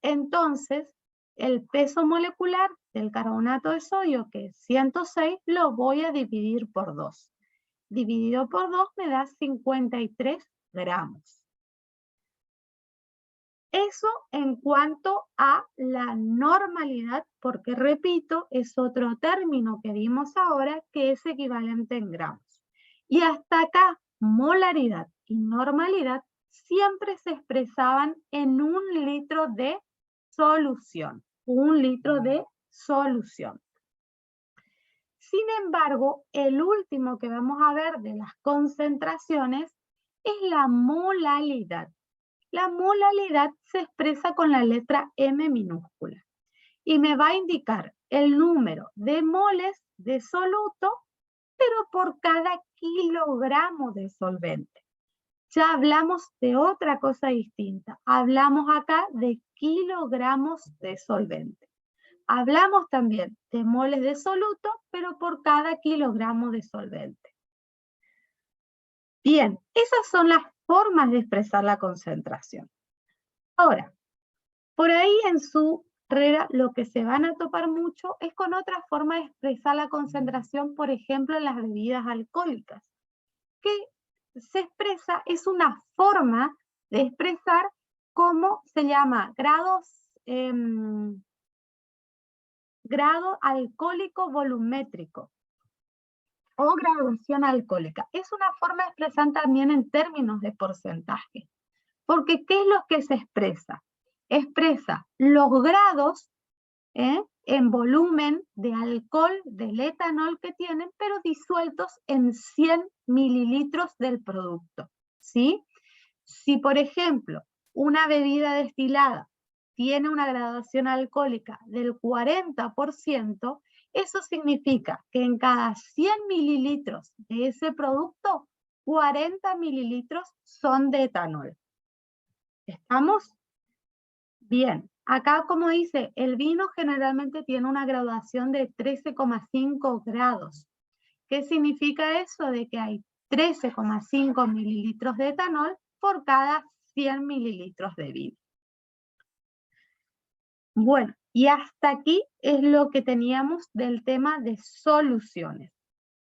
Entonces, el peso molecular del carbonato de sodio, que es 106, lo voy a dividir por 2. Dividido por 2 me da 53 gramos. Eso en cuanto a la normalidad, porque repito, es otro término que vimos ahora que es equivalente en gramos. Y hasta acá, molaridad y normalidad siempre se expresaban en 1 litro de solución. 1 litro de solución. Sin embargo, el último que vamos a ver de las concentraciones es la molalidad. La molalidad se expresa con la letra M minúscula y me va a indicar el número de moles de soluto pero por cada kilogramo de solvente. Ya hablamos de otra cosa distinta. Hablamos acá de kilogramos de solvente. Hablamos también de moles de soluto, pero por cada kilogramo de solvente. Bien, esas son las formas de expresar la concentración. Ahora, por ahí en su carrera lo que se van a topar mucho es con otra forma de expresar la concentración, por ejemplo, en las bebidas alcohólicas, que se expresa, es una forma de expresar cómo se llama grado alcohólico volumétrico o graduación alcohólica. Es una forma de expresar también en términos de porcentaje. Porque ¿qué es lo que se expresa? Expresa los grados en volumen de alcohol, del etanol que tienen, pero disueltos en 100 mililitros del producto, ¿sí? Si, por ejemplo, una bebida destilada tiene una graduación alcohólica del 40%, eso significa que en cada 100 mililitros de ese producto, 40 mililitros son de etanol. ¿Estamos? Bien, acá como dice, el vino generalmente tiene una graduación de 13,5 grados. ¿Qué significa eso? De que hay 13,5 mililitros de etanol por cada 100 mililitros de vino. Bueno, y hasta aquí es lo que teníamos del tema de soluciones.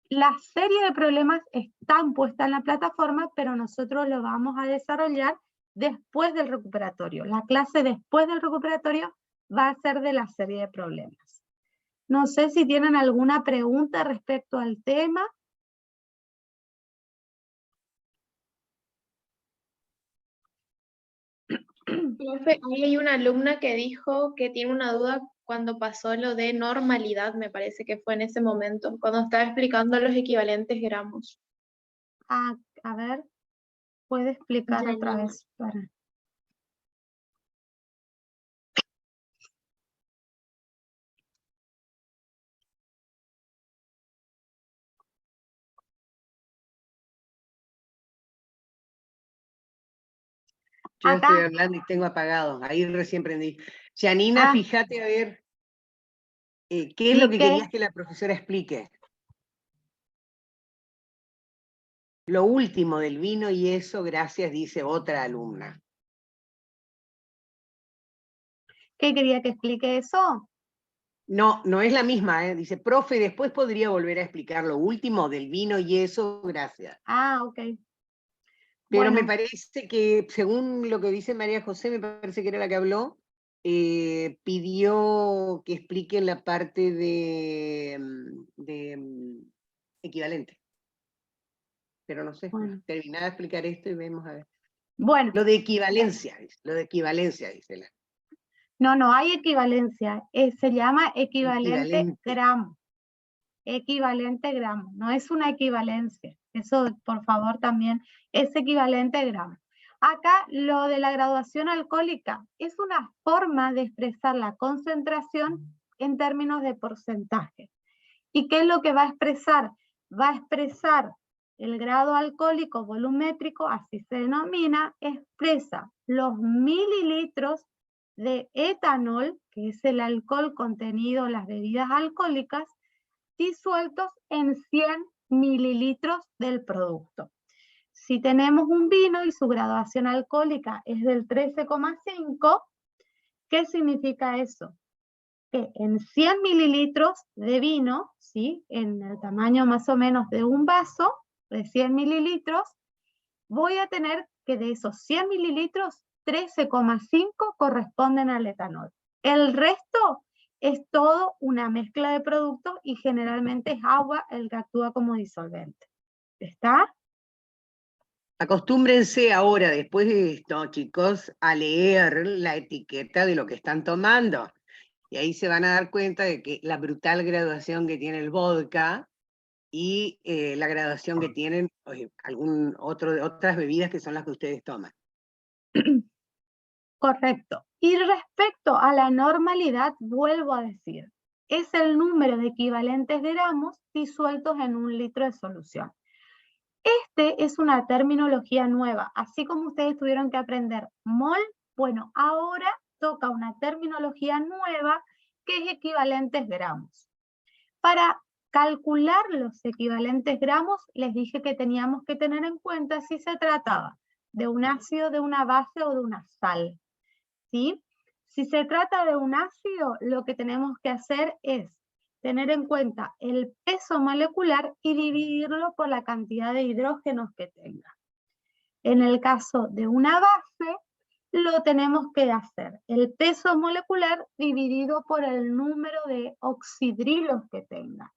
La serie de problemas están puestas en la plataforma, pero nosotros lo vamos a desarrollar después del recuperatorio. La clase después del recuperatorio va a ser de la serie de problemas. No sé si tienen alguna pregunta respecto al tema. Profe, ahí hay una alumna que dijo que tiene una duda cuando pasó lo de normalidad, me parece que fue en ese momento, cuando estaba explicando los equivalentes gramos. A ver, ¿puede explicar Ya otra no. vez? Yo Acá. estoy hablando y tengo apagado, ahí recién prendí. Janina, fíjate a ver, ¿qué es lo que querías que la profesora explique? Lo último del vino y eso, gracias, dice otra alumna. ¿Qué quería que explique eso? No, no es la misma, dice, profe, después podría volver a explicar lo último del vino y eso, gracias. Ah, ok. Pero bueno, me parece que, según lo que dice María José, me parece que era la que habló, pidió que expliquen la parte de equivalente. Pero no sé, bueno. terminar de explicar esto y vemos a ver. Bueno. Lo de equivalencia, dice la. No hay equivalencia. Se llama equivalente gramo. Equivalente gramo. No es una equivalencia. Eso, por favor, también es equivalente gramo. Acá, lo de la graduación alcohólica es una forma de expresar la concentración en términos de porcentaje. ¿Y qué es lo que va a expresar? Va a expresar el grado alcohólico volumétrico, así se denomina, expresa los mililitros de etanol, que es el alcohol contenido en las bebidas alcohólicas, disueltos en 100 mililitros del producto. Si tenemos un vino y su graduación alcohólica es del 13,5, ¿qué significa eso? Que en 100 mililitros de vino, ¿sí? En el tamaño más o menos de un vaso de 100 mililitros, voy a tener que de esos 100 mililitros, 13,5 corresponden al etanol. El resto es todo una mezcla de productos y generalmente es agua el que actúa como disolvente. ¿Está? Acostúmbrense ahora, después de esto, chicos, a leer la etiqueta de lo que están tomando. Y ahí se van a dar cuenta de que la brutal graduación que tiene el vodka y la graduación que tienen otras bebidas que son las que ustedes toman. Correcto. Y respecto a la normalidad, vuelvo a decir, es el número de equivalentes gramos disueltos en 1 litro de solución. Este es una terminología nueva, así como ustedes tuvieron que aprender mol, bueno, ahora toca una terminología nueva que es equivalentes gramos. Para calcular los equivalentes gramos, les dije que teníamos que tener en cuenta si se trataba de un ácido, de una base o de una sal, ¿sí? Si se trata de un ácido, lo que tenemos que hacer es tener en cuenta el peso molecular y dividirlo por la cantidad de hidrógenos que tenga. En el caso de una base, lo tenemos que hacer el peso molecular dividido por el número de oxidrilos que tenga.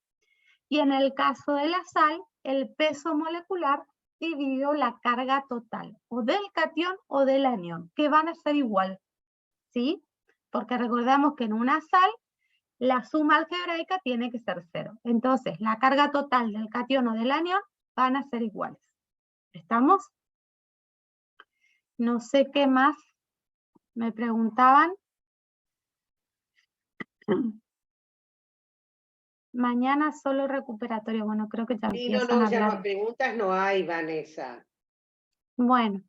Y en el caso de la sal, el peso molecular dividido la carga total, o del catión o del anión, que van a ser igual, ¿sí? Porque recordamos que en una sal, la suma algebraica tiene que ser 0. Entonces, la carga total del catión o del anión van a ser iguales. ¿Estamos? No sé qué más me preguntaban. Mañana solo recuperatorio. Bueno, creo que ya Sí, empiezan a ya hablar. más preguntas no hay, Vanessa. Bueno,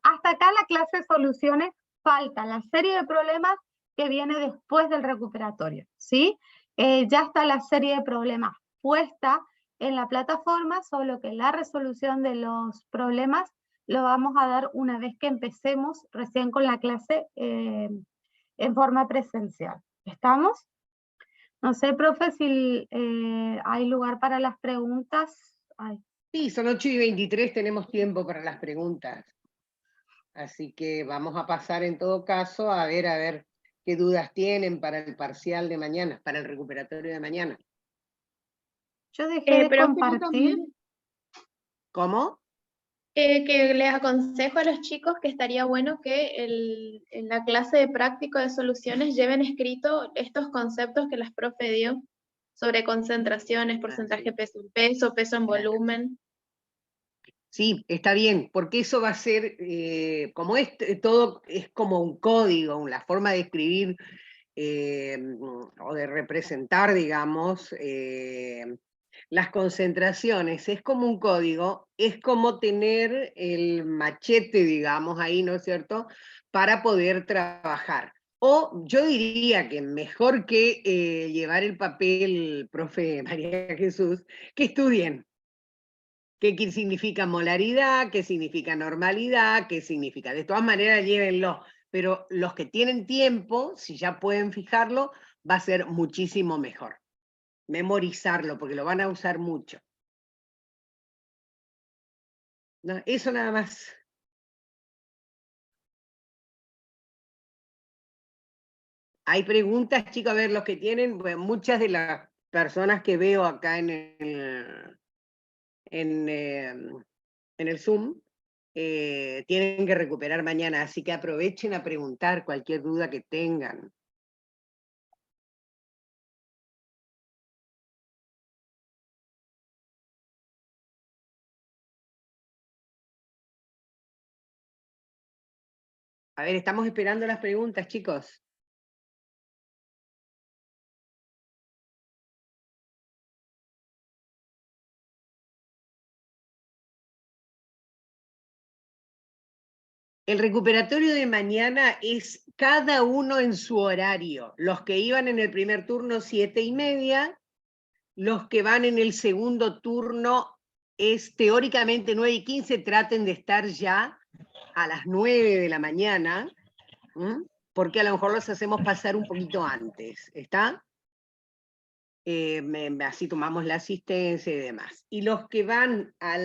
hasta acá la clase de soluciones. Falta la serie de problemas que viene después del recuperatorio, ¿sí? Ya está la serie de problemas puesta en la plataforma, solo que la resolución de los problemas lo vamos a dar una vez que empecemos recién con la clase en forma presencial. ¿Estamos? No sé, profe, si hay lugar para las preguntas. Ay. Sí, son 8:23, tenemos tiempo para las preguntas. Así que vamos a pasar en todo caso a ver qué dudas tienen para el parcial de mañana, para el recuperatorio de mañana. Yo dejé de Pero compartir. ¿Cómo? Que les aconsejo a los chicos que estaría bueno que en la clase de práctico de soluciones lleven escrito estos conceptos que las profe dio sobre concentraciones, porcentaje Sí. peso en peso, peso en Claro. volumen. Sí, está bien, porque eso va a ser, como todo es como un código, la forma de escribir o de representar, digamos, las concentraciones, es como un código, es como tener el machete, digamos, ahí, ¿no es cierto?, para poder trabajar. O yo diría que mejor que llevar el papel, profe María Jesús, que estudien. ¿Qué significa molaridad? ¿Qué significa normalidad? ¿Qué significa? De todas maneras, llévenlo. Pero los que tienen tiempo, si ya pueden fijarlo, va a ser muchísimo mejor. Memorizarlo, porque lo van a usar mucho. No, eso nada más. Hay preguntas, chicos, a ver, los que tienen, bueno, muchas de las personas que veo acá en el Zoom, tienen que recuperar mañana, así que aprovechen a preguntar cualquier duda que tengan. A ver, estamos esperando las preguntas, chicos. El recuperatorio de mañana es cada uno en su horario. Los que iban en el primer turno, 7:30. Los que van en el segundo turno es teóricamente 9:15. Traten de estar ya a las 9 de la mañana, porque a lo mejor los hacemos pasar un poquito antes, ¿está? Así tomamos la asistencia y demás. Y los que van a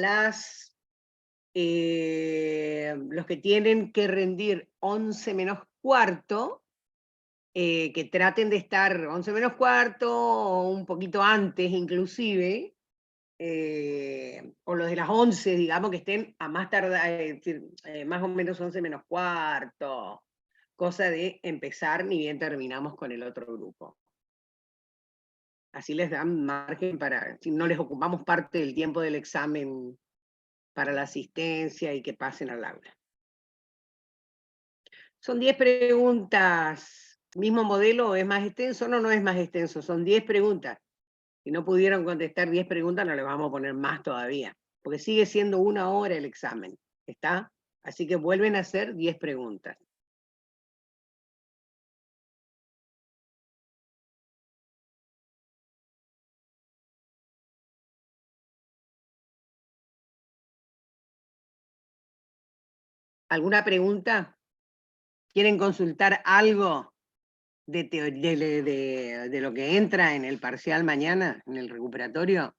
los que tienen que rendir 11 menos cuarto, que traten de estar 11 menos cuarto o un poquito antes inclusive, o los de las 11, digamos, que estén a más tardar, más o menos 11 menos cuarto, cosa de empezar ni bien terminamos con el otro grupo. Así les dan margen para, si no les ocupamos parte del tiempo del examen para la asistencia y que pasen al aula. Son 10 preguntas, ¿Mismo modelo o es más extenso? No, no es más extenso, son 10 preguntas. Si no pudieron contestar 10 preguntas, no le vamos a poner más todavía, porque sigue siendo 1 hora el examen, ¿está? Así que vuelven a hacer 10 preguntas. ¿Alguna pregunta? ¿Quieren consultar algo de lo que entra en el parcial mañana, en el recuperatorio?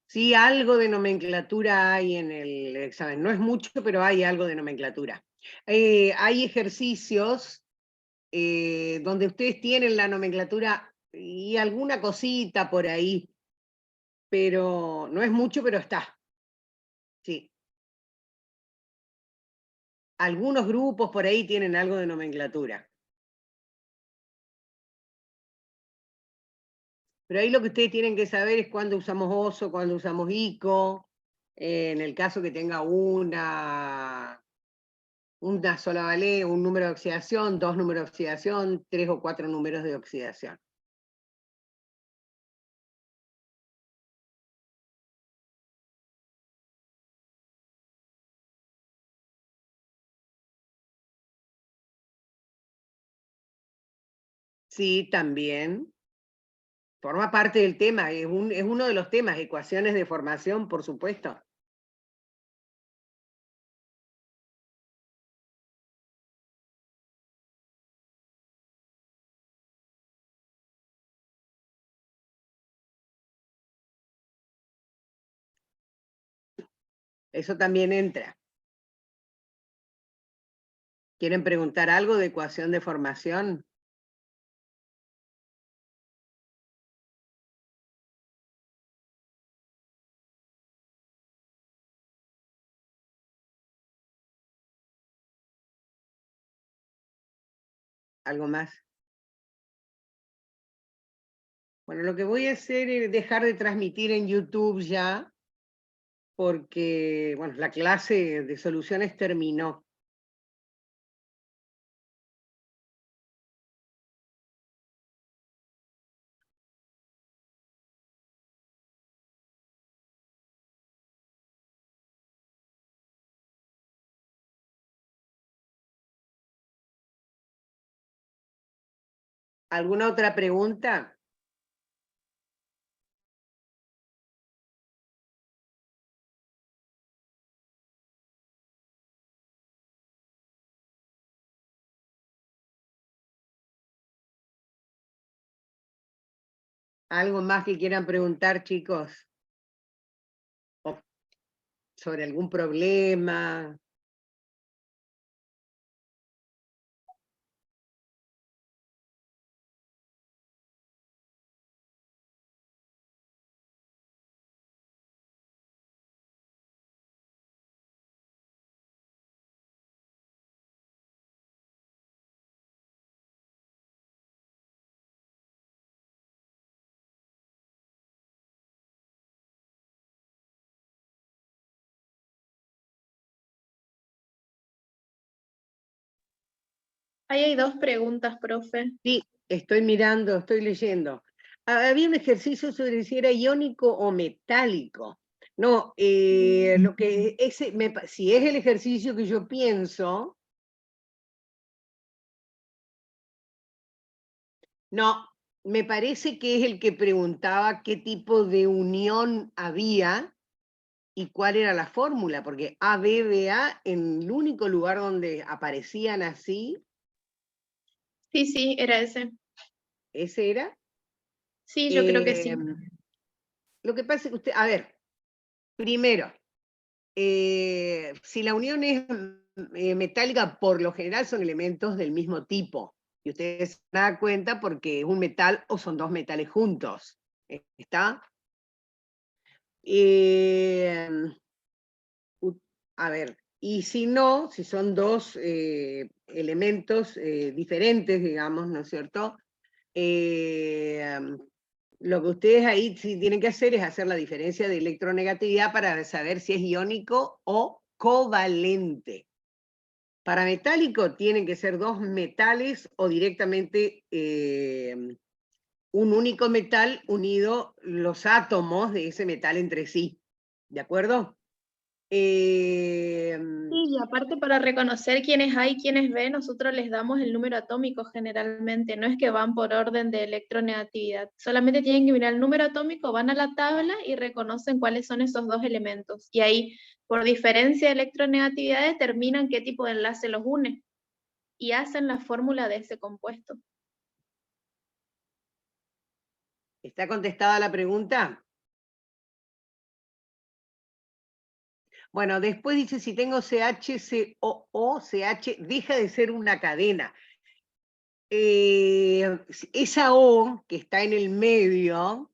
Sí, algo de nomenclatura hay en el examen. No es mucho, pero hay algo de nomenclatura. Hay ejercicios donde ustedes tienen la nomenclatura y alguna cosita por ahí, pero no es mucho, pero está. Sí. Algunos grupos por ahí tienen algo de nomenclatura. Pero ahí lo que ustedes tienen que saber es cuándo usamos oso, cuándo usamos ico, en el caso que tenga una sola valé, un número de oxidación, 2 números de oxidación, 3 o 4 números de oxidación. Sí, también. Forma parte del tema, es uno de los temas, ecuaciones de formación, por supuesto. Eso también entra. ¿Quieren preguntar algo de ecuación de formación? ¿Algo más? Bueno, lo que voy a hacer es dejar de transmitir en YouTube ya, porque, bueno, la clase de soluciones terminó. ¿Alguna otra pregunta? ¿Algo más que quieran preguntar, chicos? ¿O sobre algún problema? Ahí hay 2 preguntas, profe. Sí, estoy mirando, estoy leyendo. Había un ejercicio sobre si era iónico o metálico. No, lo que si es el ejercicio que yo pienso, no, me parece que es el que preguntaba qué tipo de unión había y cuál era la fórmula, porque ABBA, en el único lugar donde aparecían así, Sí, sí, era ese. ¿ese era? Sí, yo creo que sí. Lo que pasa es que usted, a ver, primero, si la unión es metálica, por lo general son elementos del mismo tipo. Y ustedes se dan cuenta porque es un metal o son 2 metales juntos. ¿Está? A ver, Y si no, si son dos elementos diferentes, digamos, ¿no es cierto? Lo que ustedes ahí sí tienen que hacer es hacer la diferencia de electronegatividad para saber si es iónico o covalente. Para metálico tienen que ser dos metales o directamente un único metal unido los átomos de ese metal entre sí. ¿De acuerdo? Sí, y aparte para reconocer quiénes hay, quiénes ven, nosotros les damos el número atómico generalmente, no es que van por orden de electronegatividad, solamente tienen que mirar el número atómico, van a la tabla y reconocen cuáles son esos dos elementos. Y ahí, por diferencia de electronegatividad, determinan qué tipo de enlace los une y hacen la fórmula de ese compuesto. ¿Está contestada la pregunta? Bueno, después dice, si tengo CH, COO, CH, deja de ser una cadena. Esa O que está en el medio,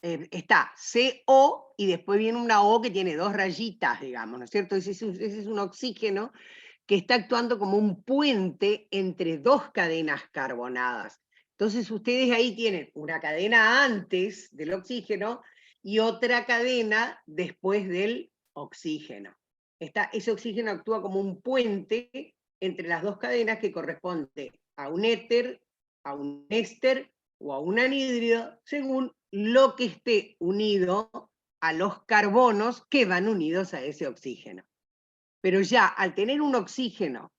está CO y después viene una O que tiene dos rayitas, digamos, ¿no es cierto? Ese es un oxígeno que está actuando como un puente entre dos cadenas carbonadas. Entonces ustedes ahí tienen una cadena antes del oxígeno y otra cadena después del oxígeno. Ese oxígeno actúa como un puente entre las dos cadenas que corresponde a un éter, a un éster o a un anhídrido, según lo que esté unido a los carbonos que van unidos a ese oxígeno. Pero ya al tener un oxígeno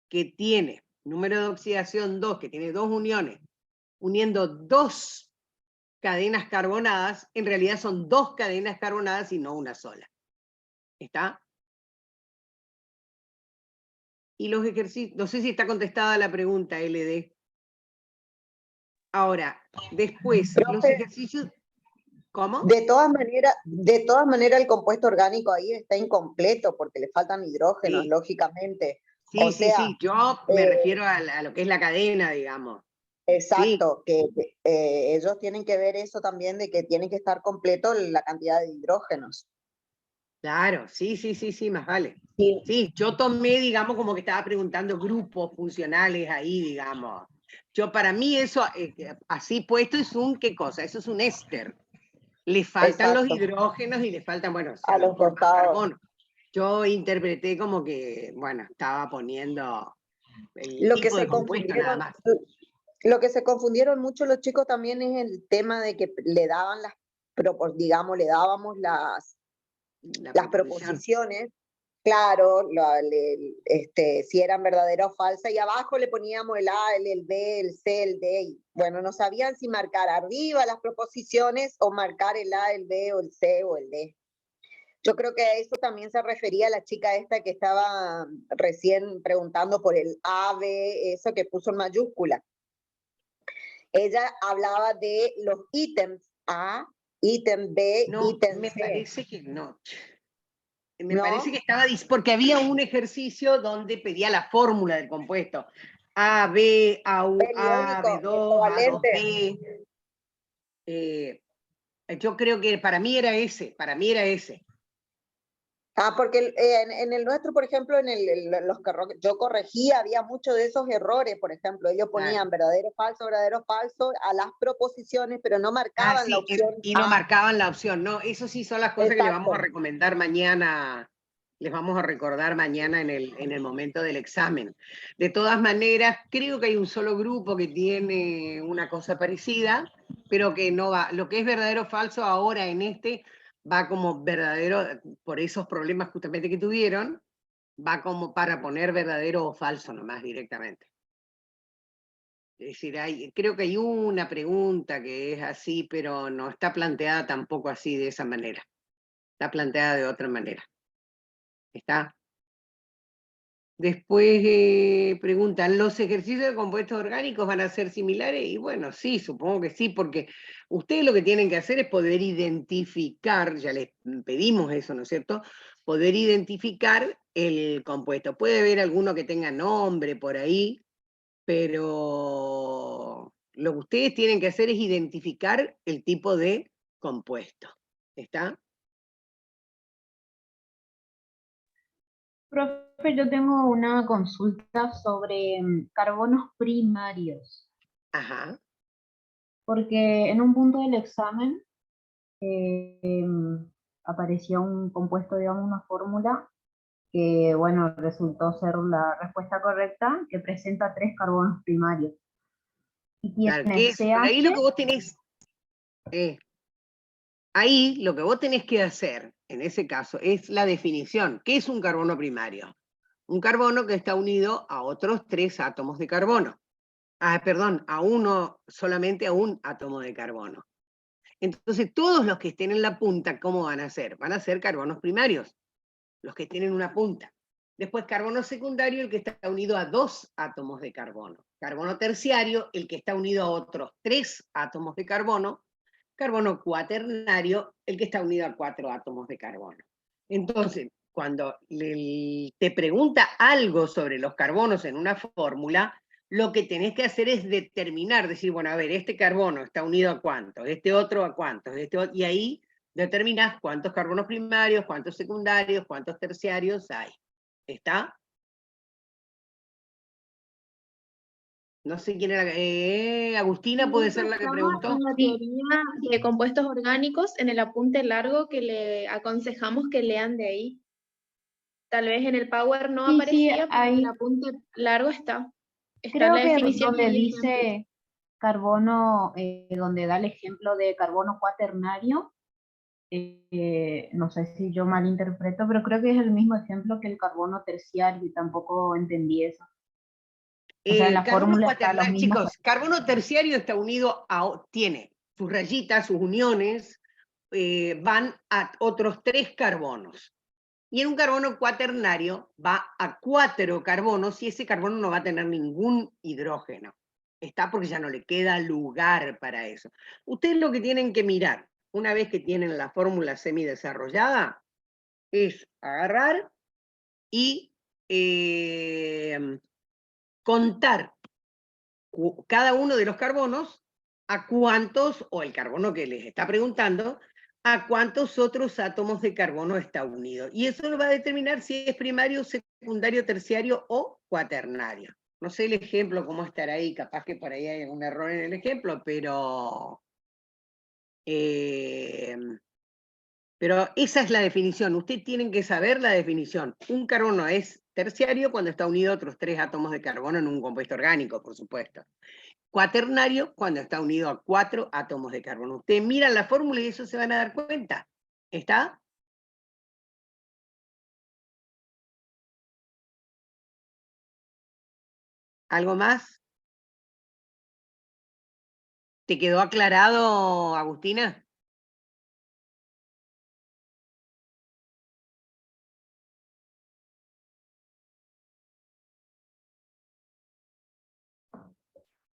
que tiene número de oxidación 2, que tiene dos uniones, uniendo dos cadenas carbonadas, en realidad son dos cadenas carbonadas y no una sola. ¿Está? Y los ejercicios, no sé si está contestada la pregunta, LD. Ahora, después, Profe, los ejercicios... ¿Cómo? de todas maneras el compuesto orgánico ahí está incompleto porque le faltan hidrógenos, Sí. lógicamente. Sí, O sí, sea, sí, yo me refiero a lo que es la cadena, digamos. exacto, que ellos tienen que ver eso también de que tiene que estar completo la cantidad de hidrógenos. Claro, sí, sí, sí, sí, más vale. Sí. Sí, yo tomé, digamos, como que estaba preguntando grupos funcionales ahí, digamos. Para mí eso, así puesto, es un, ¿qué cosa? Eso es un éster. Le faltan los Exacto. hidrógenos y le faltan, bueno, o sea, A a lo los mejor más costados. carbono. Yo interpreté como que, bueno, estaba poniendo el Lo que tipo de se compuesto nada confundieron, más. lo que se confundieron mucho los chicos también es el tema de que le daban digamos, le dábamos las proposiciones, claro, si eran verdaderas o falsas, y abajo le poníamos el A, el B, el C, el D, y bueno, no sabían si marcar arriba las proposiciones o marcar el A, el B, o el C, o el D. Yo creo que a eso también se refería la chica esta que estaba recién preguntando por el A, B, eso que puso en mayúscula. Ella hablaba de los ítems A, ítem B, No, ítem me C. parece que no. Me ¿No? parece que estaba, porque había un ejercicio donde pedía la fórmula del compuesto. A, B, A, B2, A2B. Yo creo que para mí era ese. Porque en el nuestro, por ejemplo, yo corregía, había muchos de esos errores, por ejemplo, ellos ponían verdadero, falso, a las proposiciones, pero no marcaban la opción y no A. marcaban la opción, no, eso sí son las cosas Exacto. que le vamos a recomendar mañana, les vamos a recordar mañana en el momento del examen. De todas maneras, creo que hay un solo grupo que tiene una cosa parecida, pero que no va, lo que es verdadero o falso ahora en va como verdadero, por esos problemas justamente que tuvieron, va como para poner verdadero o falso nomás directamente. Es decir, creo que hay una pregunta que es así, pero no está planteada tampoco así de esa manera. Está planteada de otra manera. ¿Está? Después preguntan, ¿los ejercicios de compuestos orgánicos van a ser similares? Y bueno, sí, supongo que sí, porque ustedes lo que tienen que hacer es poder identificar, ya les pedimos eso, ¿no es cierto? Poder identificar el compuesto. Puede haber alguno que tenga nombre por ahí, pero lo que ustedes tienen que hacer es identificar el tipo de compuesto. ¿Está? Profe, yo tengo una consulta sobre carbonos primarios, Ajá. porque en un punto del examen apareció un compuesto, digamos, una fórmula que, bueno, resultó ser la respuesta correcta, que presenta 3 carbonos primarios. Y Claro, tiene que es, por ahí CH. lo que vos tenés, ahí lo que vos tenés que hacer, en ese caso, es la definición. ¿Qué es un carbono primario? Un carbono que está unido a otros 3 átomos de carbono. Perdón, solamente a un átomo de carbono. Entonces, todos los que estén en la punta, ¿cómo van a ser? Van a ser carbonos primarios, los que tienen una punta. Después, carbono secundario, el que está unido a 2 átomos de carbono. Carbono terciario, el que está unido a otros 3 átomos de carbono. Carbono cuaternario, el que está unido a 4 átomos de carbono. Entonces, cuando te pregunta algo sobre los carbonos en una fórmula, lo que tenés que hacer es determinar, decir, bueno, a ver, este carbono está unido a cuántos, este otro a cuántos, y ahí determinás cuántos carbonos primarios, cuántos secundarios, cuántos terciarios hay. ¿Está? No sé quién era, Agustina puede ser la que preguntó. En la teoría de compuestos orgánicos, en el apunte largo que le aconsejamos que lean de ahí. Tal vez en el Power no Sí, aparecía, pero en el ahí apunte largo está. Está creo la que definición y donde el ejemplo. dice carbono, donde da el ejemplo de carbono cuaternario, no sé si yo malinterpreto, pero creo que es el mismo ejemplo que el carbono terciario y tampoco entendí eso. O sea, en la Carbono fórmula está los cuaternario, mismos. chicos, carbono terciario está unido tiene sus rayitas, sus uniones, van a otros 3 carbonos. Y en un carbono cuaternario va a 4 carbonos y ese carbono no va a tener ningún hidrógeno. Está porque ya no le queda lugar para eso. Ustedes lo que tienen que mirar, una vez que tienen la fórmula semidesarrollada, es agarrar y contar cada uno de los carbonos a cuántos, o el carbono que les está preguntando, a cuántos otros átomos de carbono está unido. Y eso lo va a determinar si es primario, secundario, terciario o cuaternario. No sé el ejemplo cómo estará ahí, capaz que por ahí hay un error en el ejemplo, pero esa es la definición. Ustedes tienen que saber la definición. Un carbono es terciario cuando está unido a otros 3 átomos de carbono en un compuesto orgánico, por supuesto. Cuaternario cuando está unido a 4 átomos de carbono. Ustedes miran la fórmula y eso se van a dar cuenta. ¿Está? ¿Algo más? ¿Te quedó aclarado, Agustina?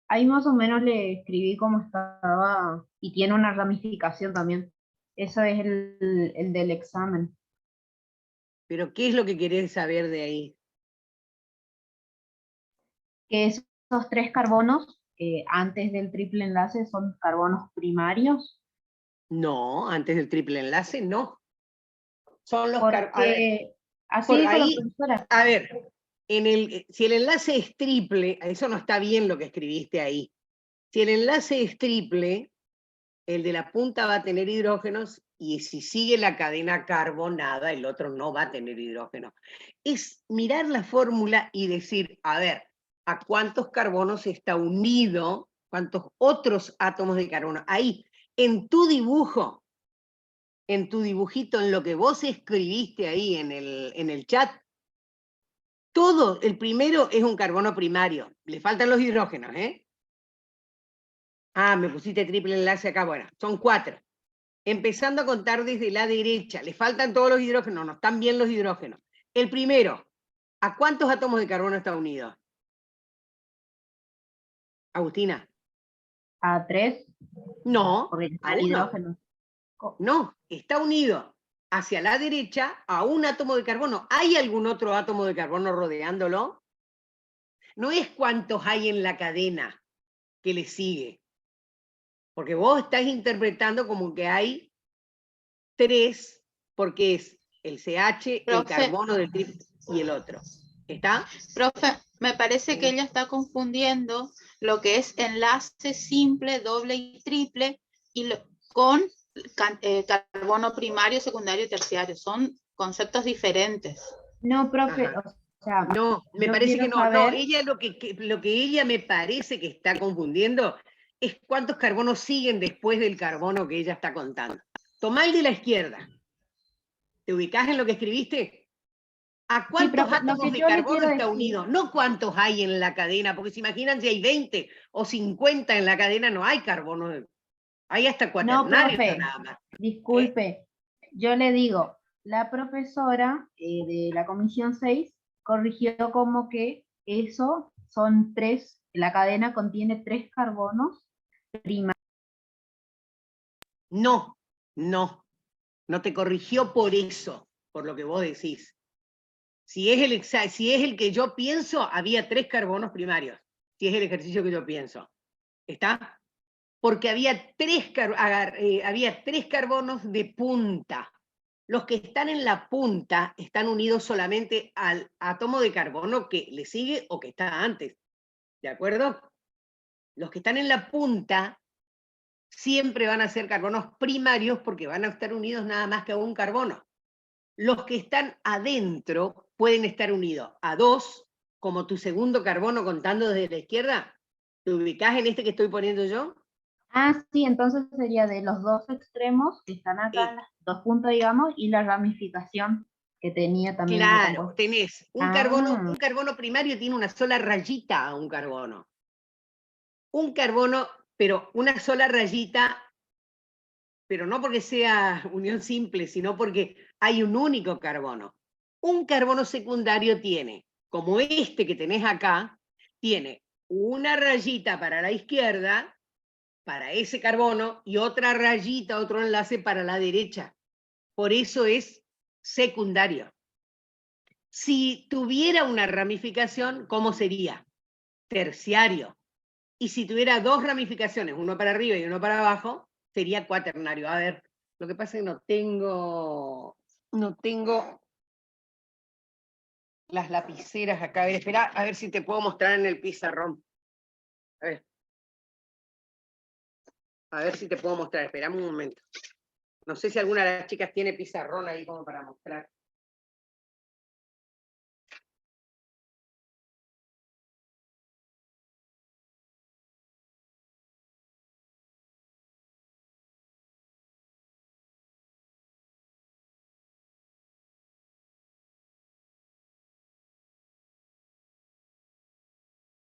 Ahí más o menos le escribí cómo estaba y tiene una ramificación también. Eso es el del examen. ¿Pero qué es lo que querés saber de ahí? Que esos 3 carbonos, antes del triple enlace, son carbonos primarios. No, antes del triple enlace, no. Son los carbonos. Porque así dijo la profesora. A ver, si el enlace es triple, eso no está bien lo que escribiste ahí. Si el enlace es triple, el de la punta va a tener hidrógenos y si sigue la cadena carbonada, el otro no va a tener hidrógeno. Es mirar la fórmula y decir, a ver, ¿a cuántos carbonos está unido? ¿Cuántos otros átomos de carbono? Ahí, en tu dibujo, en tu dibujito, en lo que vos escribiste ahí en el chat, todo, el primero es un carbono primario. Le faltan los hidrógenos, ¿eh? Me pusiste triple enlace acá, bueno, son 4. Empezando a contar desde la derecha, le faltan todos los hidrógenos, no están bien los hidrógenos. El primero, ¿a cuántos átomos de carbono está unido? Agustina. ¿A 3? No, Porque a está 1. hidrógeno. No, está unido hacia la derecha a un átomo de carbono. ¿Hay algún otro átomo de carbono rodeándolo? No es cuántos hay en la cadena que le sigue. Porque vos estás interpretando como que hay 3, porque es el CH, el Profe, carbono del triple. y el otro. ¿Está? Profe, me parece que ella está confundiendo lo que es enlace simple, doble y triple con carbono primario, secundario y terciario. Son conceptos diferentes. No, profe, Ajá. o sea, No, me yo parece que quiero no. saber- No, ella lo que ella me parece que está confundiendo es cuántos carbonos siguen después del carbono que ella está contando. Tomá el de la izquierda. ¿Te ubicás en lo que escribiste? ¿A cuántos profe, lo átomos que de yo le carbono quiero está decir- unido? No cuántos hay en la cadena, porque se imaginan si hay 20 o 50 en la cadena, no hay carbono. Hay hasta No, cuaternarios profe, nada más. disculpe, yo le digo, la profesora de la comisión 6 corrigió como que eso son 3, la cadena contiene 3 carbonos primarios. No, no. No te corrigió por eso, por lo que vos decís. Si es el que yo pienso, había 3 carbonos primarios. Si es el ejercicio que yo pienso. ¿Está? Porque había 3 carbonos de punta. Los que están en la punta están unidos solamente al átomo de carbono que le sigue o que está antes. ¿De acuerdo? Los que están en la punta siempre van a ser carbonos primarios porque van a estar unidos nada más que a un carbono. Los que están adentro pueden estar unidos a 2, como tu segundo carbono contando desde la izquierda. ¿Te ubicás en este que estoy poniendo yo? Ah, sí, entonces sería de los dos extremos que están acá en las dos puntas, digamos, y la ramificación que tenía también en el Claro, compuesto. tenés un carbono primario tiene una sola rayita a un carbono. Un carbono, pero una sola rayita, pero no porque sea unión simple, sino porque hay un único carbono. Un carbono secundario tiene, como este que tenés acá, tiene una rayita para la izquierda, para ese carbono, y otra rayita, otro enlace para la derecha. Por eso es secundario. Si tuviera una ramificación, ¿cómo sería? Terciario. Y si tuviera 2 ramificaciones, uno para arriba y uno para abajo, sería cuaternario. A ver, lo que pasa es que no tengo las lapiceras acá. A ver, espera, a ver si te puedo mostrar en el pizarrón. A ver si te puedo mostrar. Esperame un momento. No sé si alguna de las chicas tiene pizarrón ahí como para mostrar.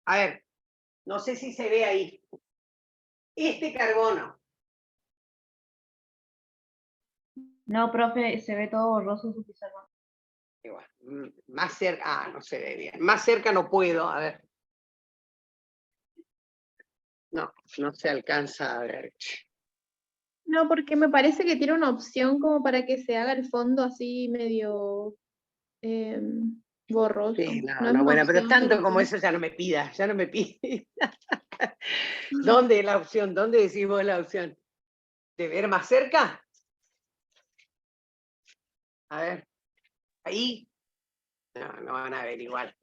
A ver, no sé si se ve ahí. Este carbono. No, profe, se ve todo borroso su pizarrón. Igual, más cerca, no se ve bien. Más cerca no puedo, a ver. No se alcanza a ver. No, porque me parece que tiene una opción como para que se haga el fondo así medio borroso. Sí, No es no, una bueno, pero opción, tanto pero como sí. eso ya no me pidas, ya no me pidas. ¿Dónde es la opción? ¿Dónde decís vos la opción? ¿De ver más cerca? A ver, ahí. No van a ver igual.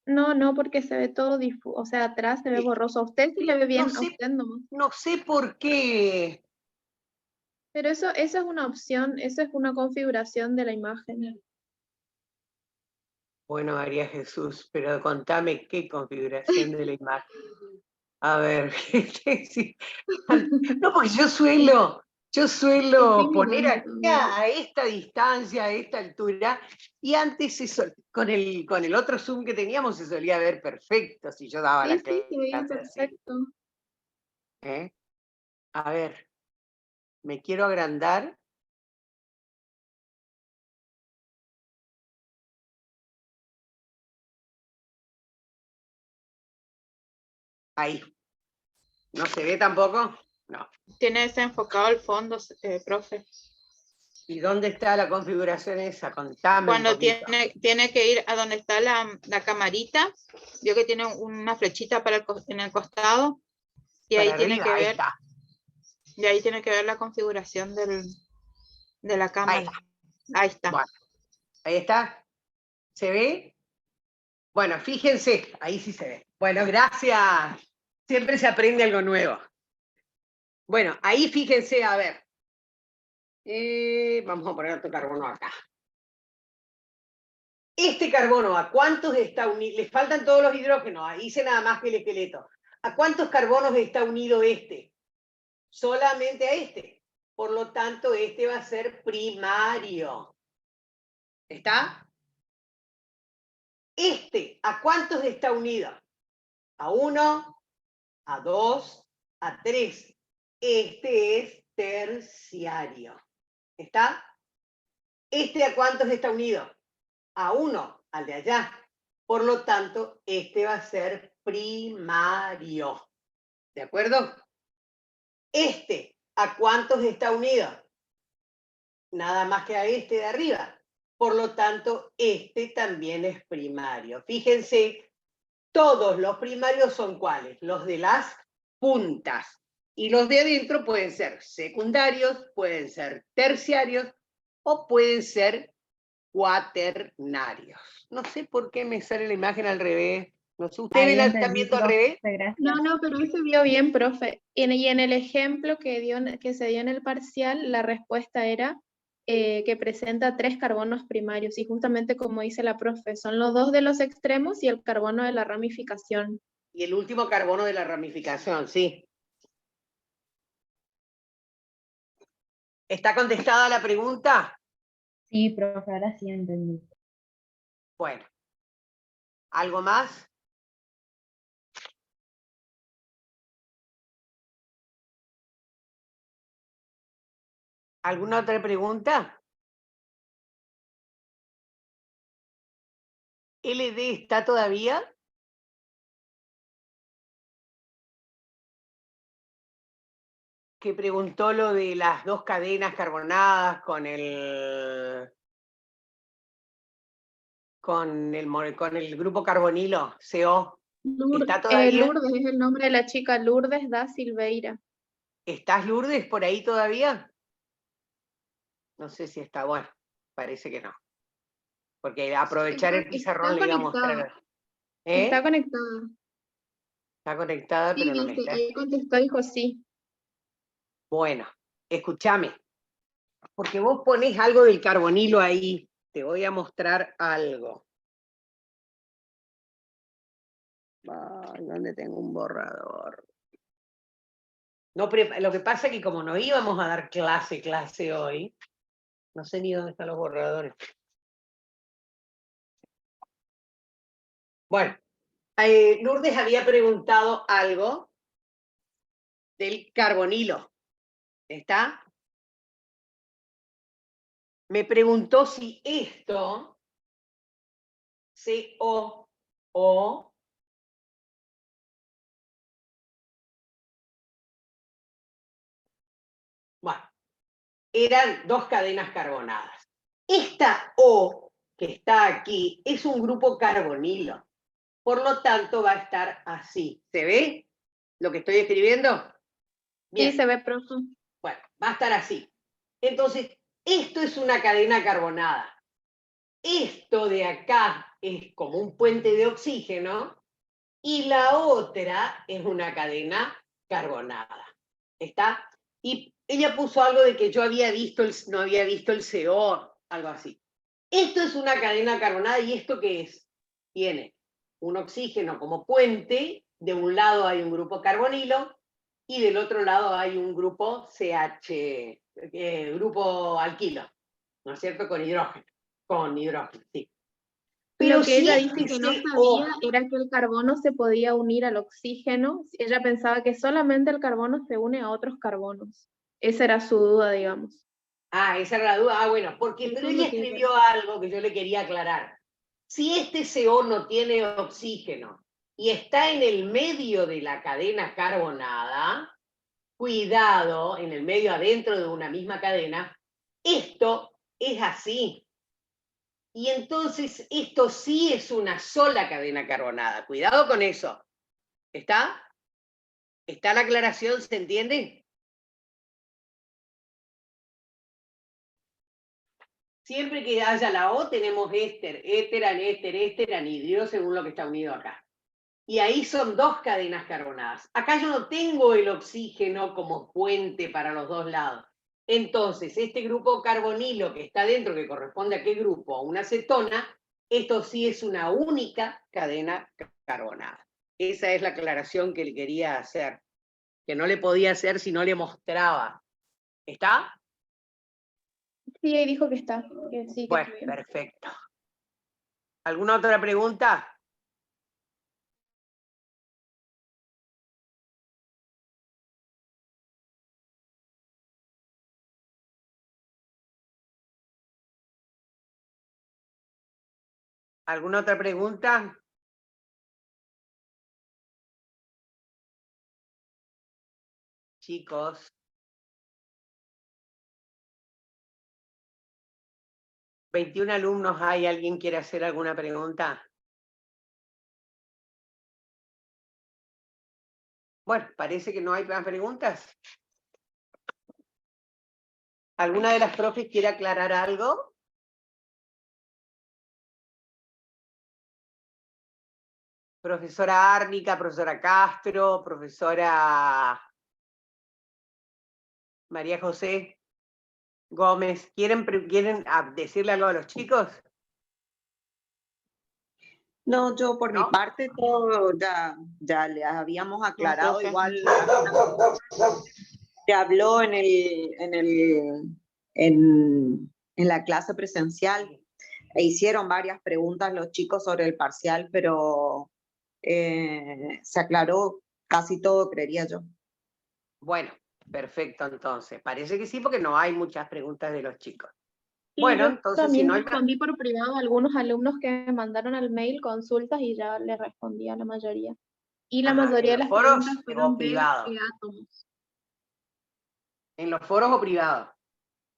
No, porque se ve todo difuso, o sea, atrás se ve Sí. borroso. A usted sí le ve bien, No sé. a usted nomás. No sé por qué. Pero eso es una opción, eso es una configuración de la imagen. Bueno, María Jesús, pero contame qué configuración de la imagen. A ver, sí. No, porque yo suelo poner acá a esta distancia, a esta altura, y antes eso, con el otro zoom que teníamos se solía ver perfecto si yo daba la clase. Sí, veía así. perfecto. A ver, me quiero agrandar. Ahí. ¿No se ve tampoco? No. Tiene desenfocado el fondo, profe. ¿Y dónde está la configuración esa? Contame Cuando un poquito. tiene que ir a donde está la camarita, vio que tiene una flechita en el costado, y Para ahí tiene arriba, que ahí ver, está. y ahí tiene que ver la configuración de la cámara. Ahí está. Bueno, ahí está. ¿Se ve? Bueno, fíjense, ahí sí se ve. Bueno, gracias. Siempre se aprende algo nuevo. Bueno, ahí fíjense, a ver. Vamos a poner otro carbono acá. Este carbono, ¿a cuántos está unido? Les faltan todos los hidrógenos, ahí hice nada más que el esqueleto. ¿A cuántos carbonos está unido este? Solamente a este. Por lo tanto, este va a ser primario. ¿Está? Este, ¿a cuántos está unido? A 1, a 2, a 3. Este es terciario. ¿Está? ¿Este a cuántos está unido? A 1, al de allá. Por lo tanto, este va a ser primario. ¿De acuerdo? Este, ¿a cuántos está unido? Nada más que a este de arriba. Por lo tanto, este también es primario. Fíjense, todos los primarios son ¿cuáles? Los de las puntas. Y los de adentro pueden ser secundarios, pueden ser terciarios o pueden ser cuaternarios. No sé por qué me sale la imagen al revés. No sé, ¿ustedes la están viendo al revés? No, pero se vio bien, profe. Y en el ejemplo que se dio en el parcial, la respuesta era que presenta 3 carbonos primarios. Y justamente como dice la profe, son los 2 de los extremos y el carbono de la ramificación. Y el último carbono de la ramificación, sí. ¿Está contestada la pregunta? Sí, profe, ahora sí entendí. Bueno. ¿Algo más? ¿Alguna otra pregunta? ¿LD está todavía? Que preguntó lo de las 2 cadenas carbonadas con el grupo carbonilo, CO. ¿Está todavía? Lourdes es el nombre de la chica, Lourdes da Silveira. ¿Estás, Lourdes, por ahí todavía? No sé si está, bueno, parece que no. Porque aprovechar el pizarrón le iba a mostrar. Está conectada. Está conectada, Sí, pero no me dice, está. ahí contestó, dijo sí. Bueno, escúchame. Porque vos ponés algo del carbonilo ahí. Te voy a mostrar algo. Ay, ¿dónde tengo un borrador? No, lo que pasa es que como no íbamos a dar clase hoy, no sé ni dónde están los borradores. Bueno, Lourdes había preguntado algo del carbonilo. ¿Está? Me preguntó si esto, CO, bueno, eran 2 cadenas carbonadas. Esta O que está aquí es un grupo carbonilo. Por lo tanto, va a estar así. ¿Se ve lo que estoy escribiendo? Bien. Sí, se ve, profe. Bueno, va a estar así. Entonces, esto es una cadena carbonada. Esto de acá es como un puente de oxígeno y la otra es una cadena carbonada. ¿Está? Y ella puso algo de que yo no había visto el CO, algo así. Esto es una cadena carbonada y ¿esto qué es? Tiene un oxígeno como puente, de un lado hay un grupo carbonilo y del otro lado hay un grupo CH, grupo alquilo, ¿no es cierto? Con hidrógeno, sí. Pero Lo que ella si dice que no sabía era que el carbono se podía unir al oxígeno. Ella pensaba que solamente el carbono se une a otros carbonos. Esa era su duda, digamos. Ah, esa era la duda. Ah, bueno, porque pero ella escribió algo que yo le quería aclarar. Si este CO no tiene oxígeno y está en el medio de la cadena carbonada, cuidado, en el medio adentro de una misma cadena, esto es así. Y entonces esto sí es una sola cadena carbonada. Cuidado con eso. ¿Está? ¿Está la aclaración? ¿Se entiende? Siempre que haya la O tenemos éster, éster, anhidro, según lo que está unido acá. Y ahí son 2 cadenas carbonadas. Acá yo no tengo el oxígeno como puente para los 2 lados. Entonces, este grupo carbonilo que está dentro, que corresponde a qué grupo, a una cetona, esto sí es una única cadena carbonada. Esa es la aclaración que le quería hacer, que no le podía hacer si no le mostraba. ¿Está? Sí, ahí dijo que está. Que sí, que Bueno, está bien. perfecto. ¿Alguna otra pregunta? ¿Alguna otra pregunta? Chicos. ¿21 alumnos hay? ¿Alguien quiere hacer alguna pregunta? Bueno, parece que no hay más preguntas. ¿Alguna de las profes quiere aclarar algo? Profesora Árnica, profesora Castro, profesora María José Gómez, ¿quieren decirle algo a los chicos? No, yo por mi parte todo ya les habíamos aclarado, profe. igual se habló en la clase presencial e hicieron varias preguntas los chicos sobre el parcial, pero se aclaró casi todo, creería yo. Bueno, perfecto entonces. Parece que sí, porque no hay muchas preguntas de los chicos. Y Bueno, yo entonces también si no hay más... respondí por privado a algunos alumnos que me mandaron al mail consultas y ya les respondí a la mayoría. Y la Ajá, mayoría de ¿en los las foros preguntas o fueron de privado? átomos. ¿En los foros o privado?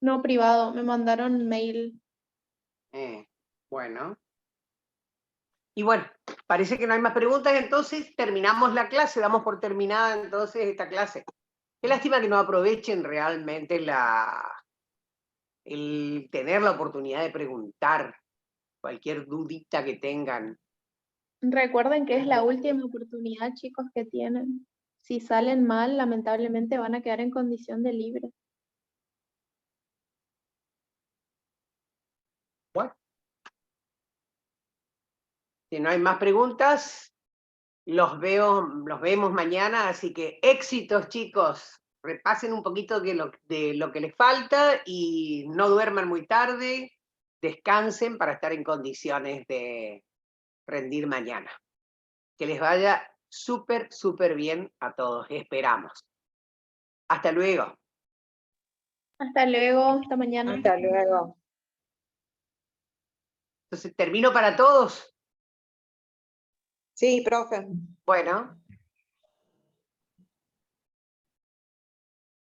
No, privado, me mandaron mail. Bueno. Y bueno, parece que no hay más preguntas, entonces terminamos la clase, damos por terminada entonces esta clase. Qué lástima que no aprovechen realmente el tener la oportunidad de preguntar cualquier dudita que tengan. Recuerden que es la última oportunidad, chicos, que tienen. Si salen mal, lamentablemente van a quedar en condición de libre. Bueno. Si no hay más preguntas, los vemos mañana, así que éxitos, chicos. Repasen un poquito de lo que les falta y no duerman muy tarde, descansen para estar en condiciones de rendir mañana. Que les vaya súper, súper bien a todos, esperamos. Hasta luego. Hasta luego, hasta mañana. Hasta luego. Entonces, ¿termino para todos? Sí, profe. Bueno.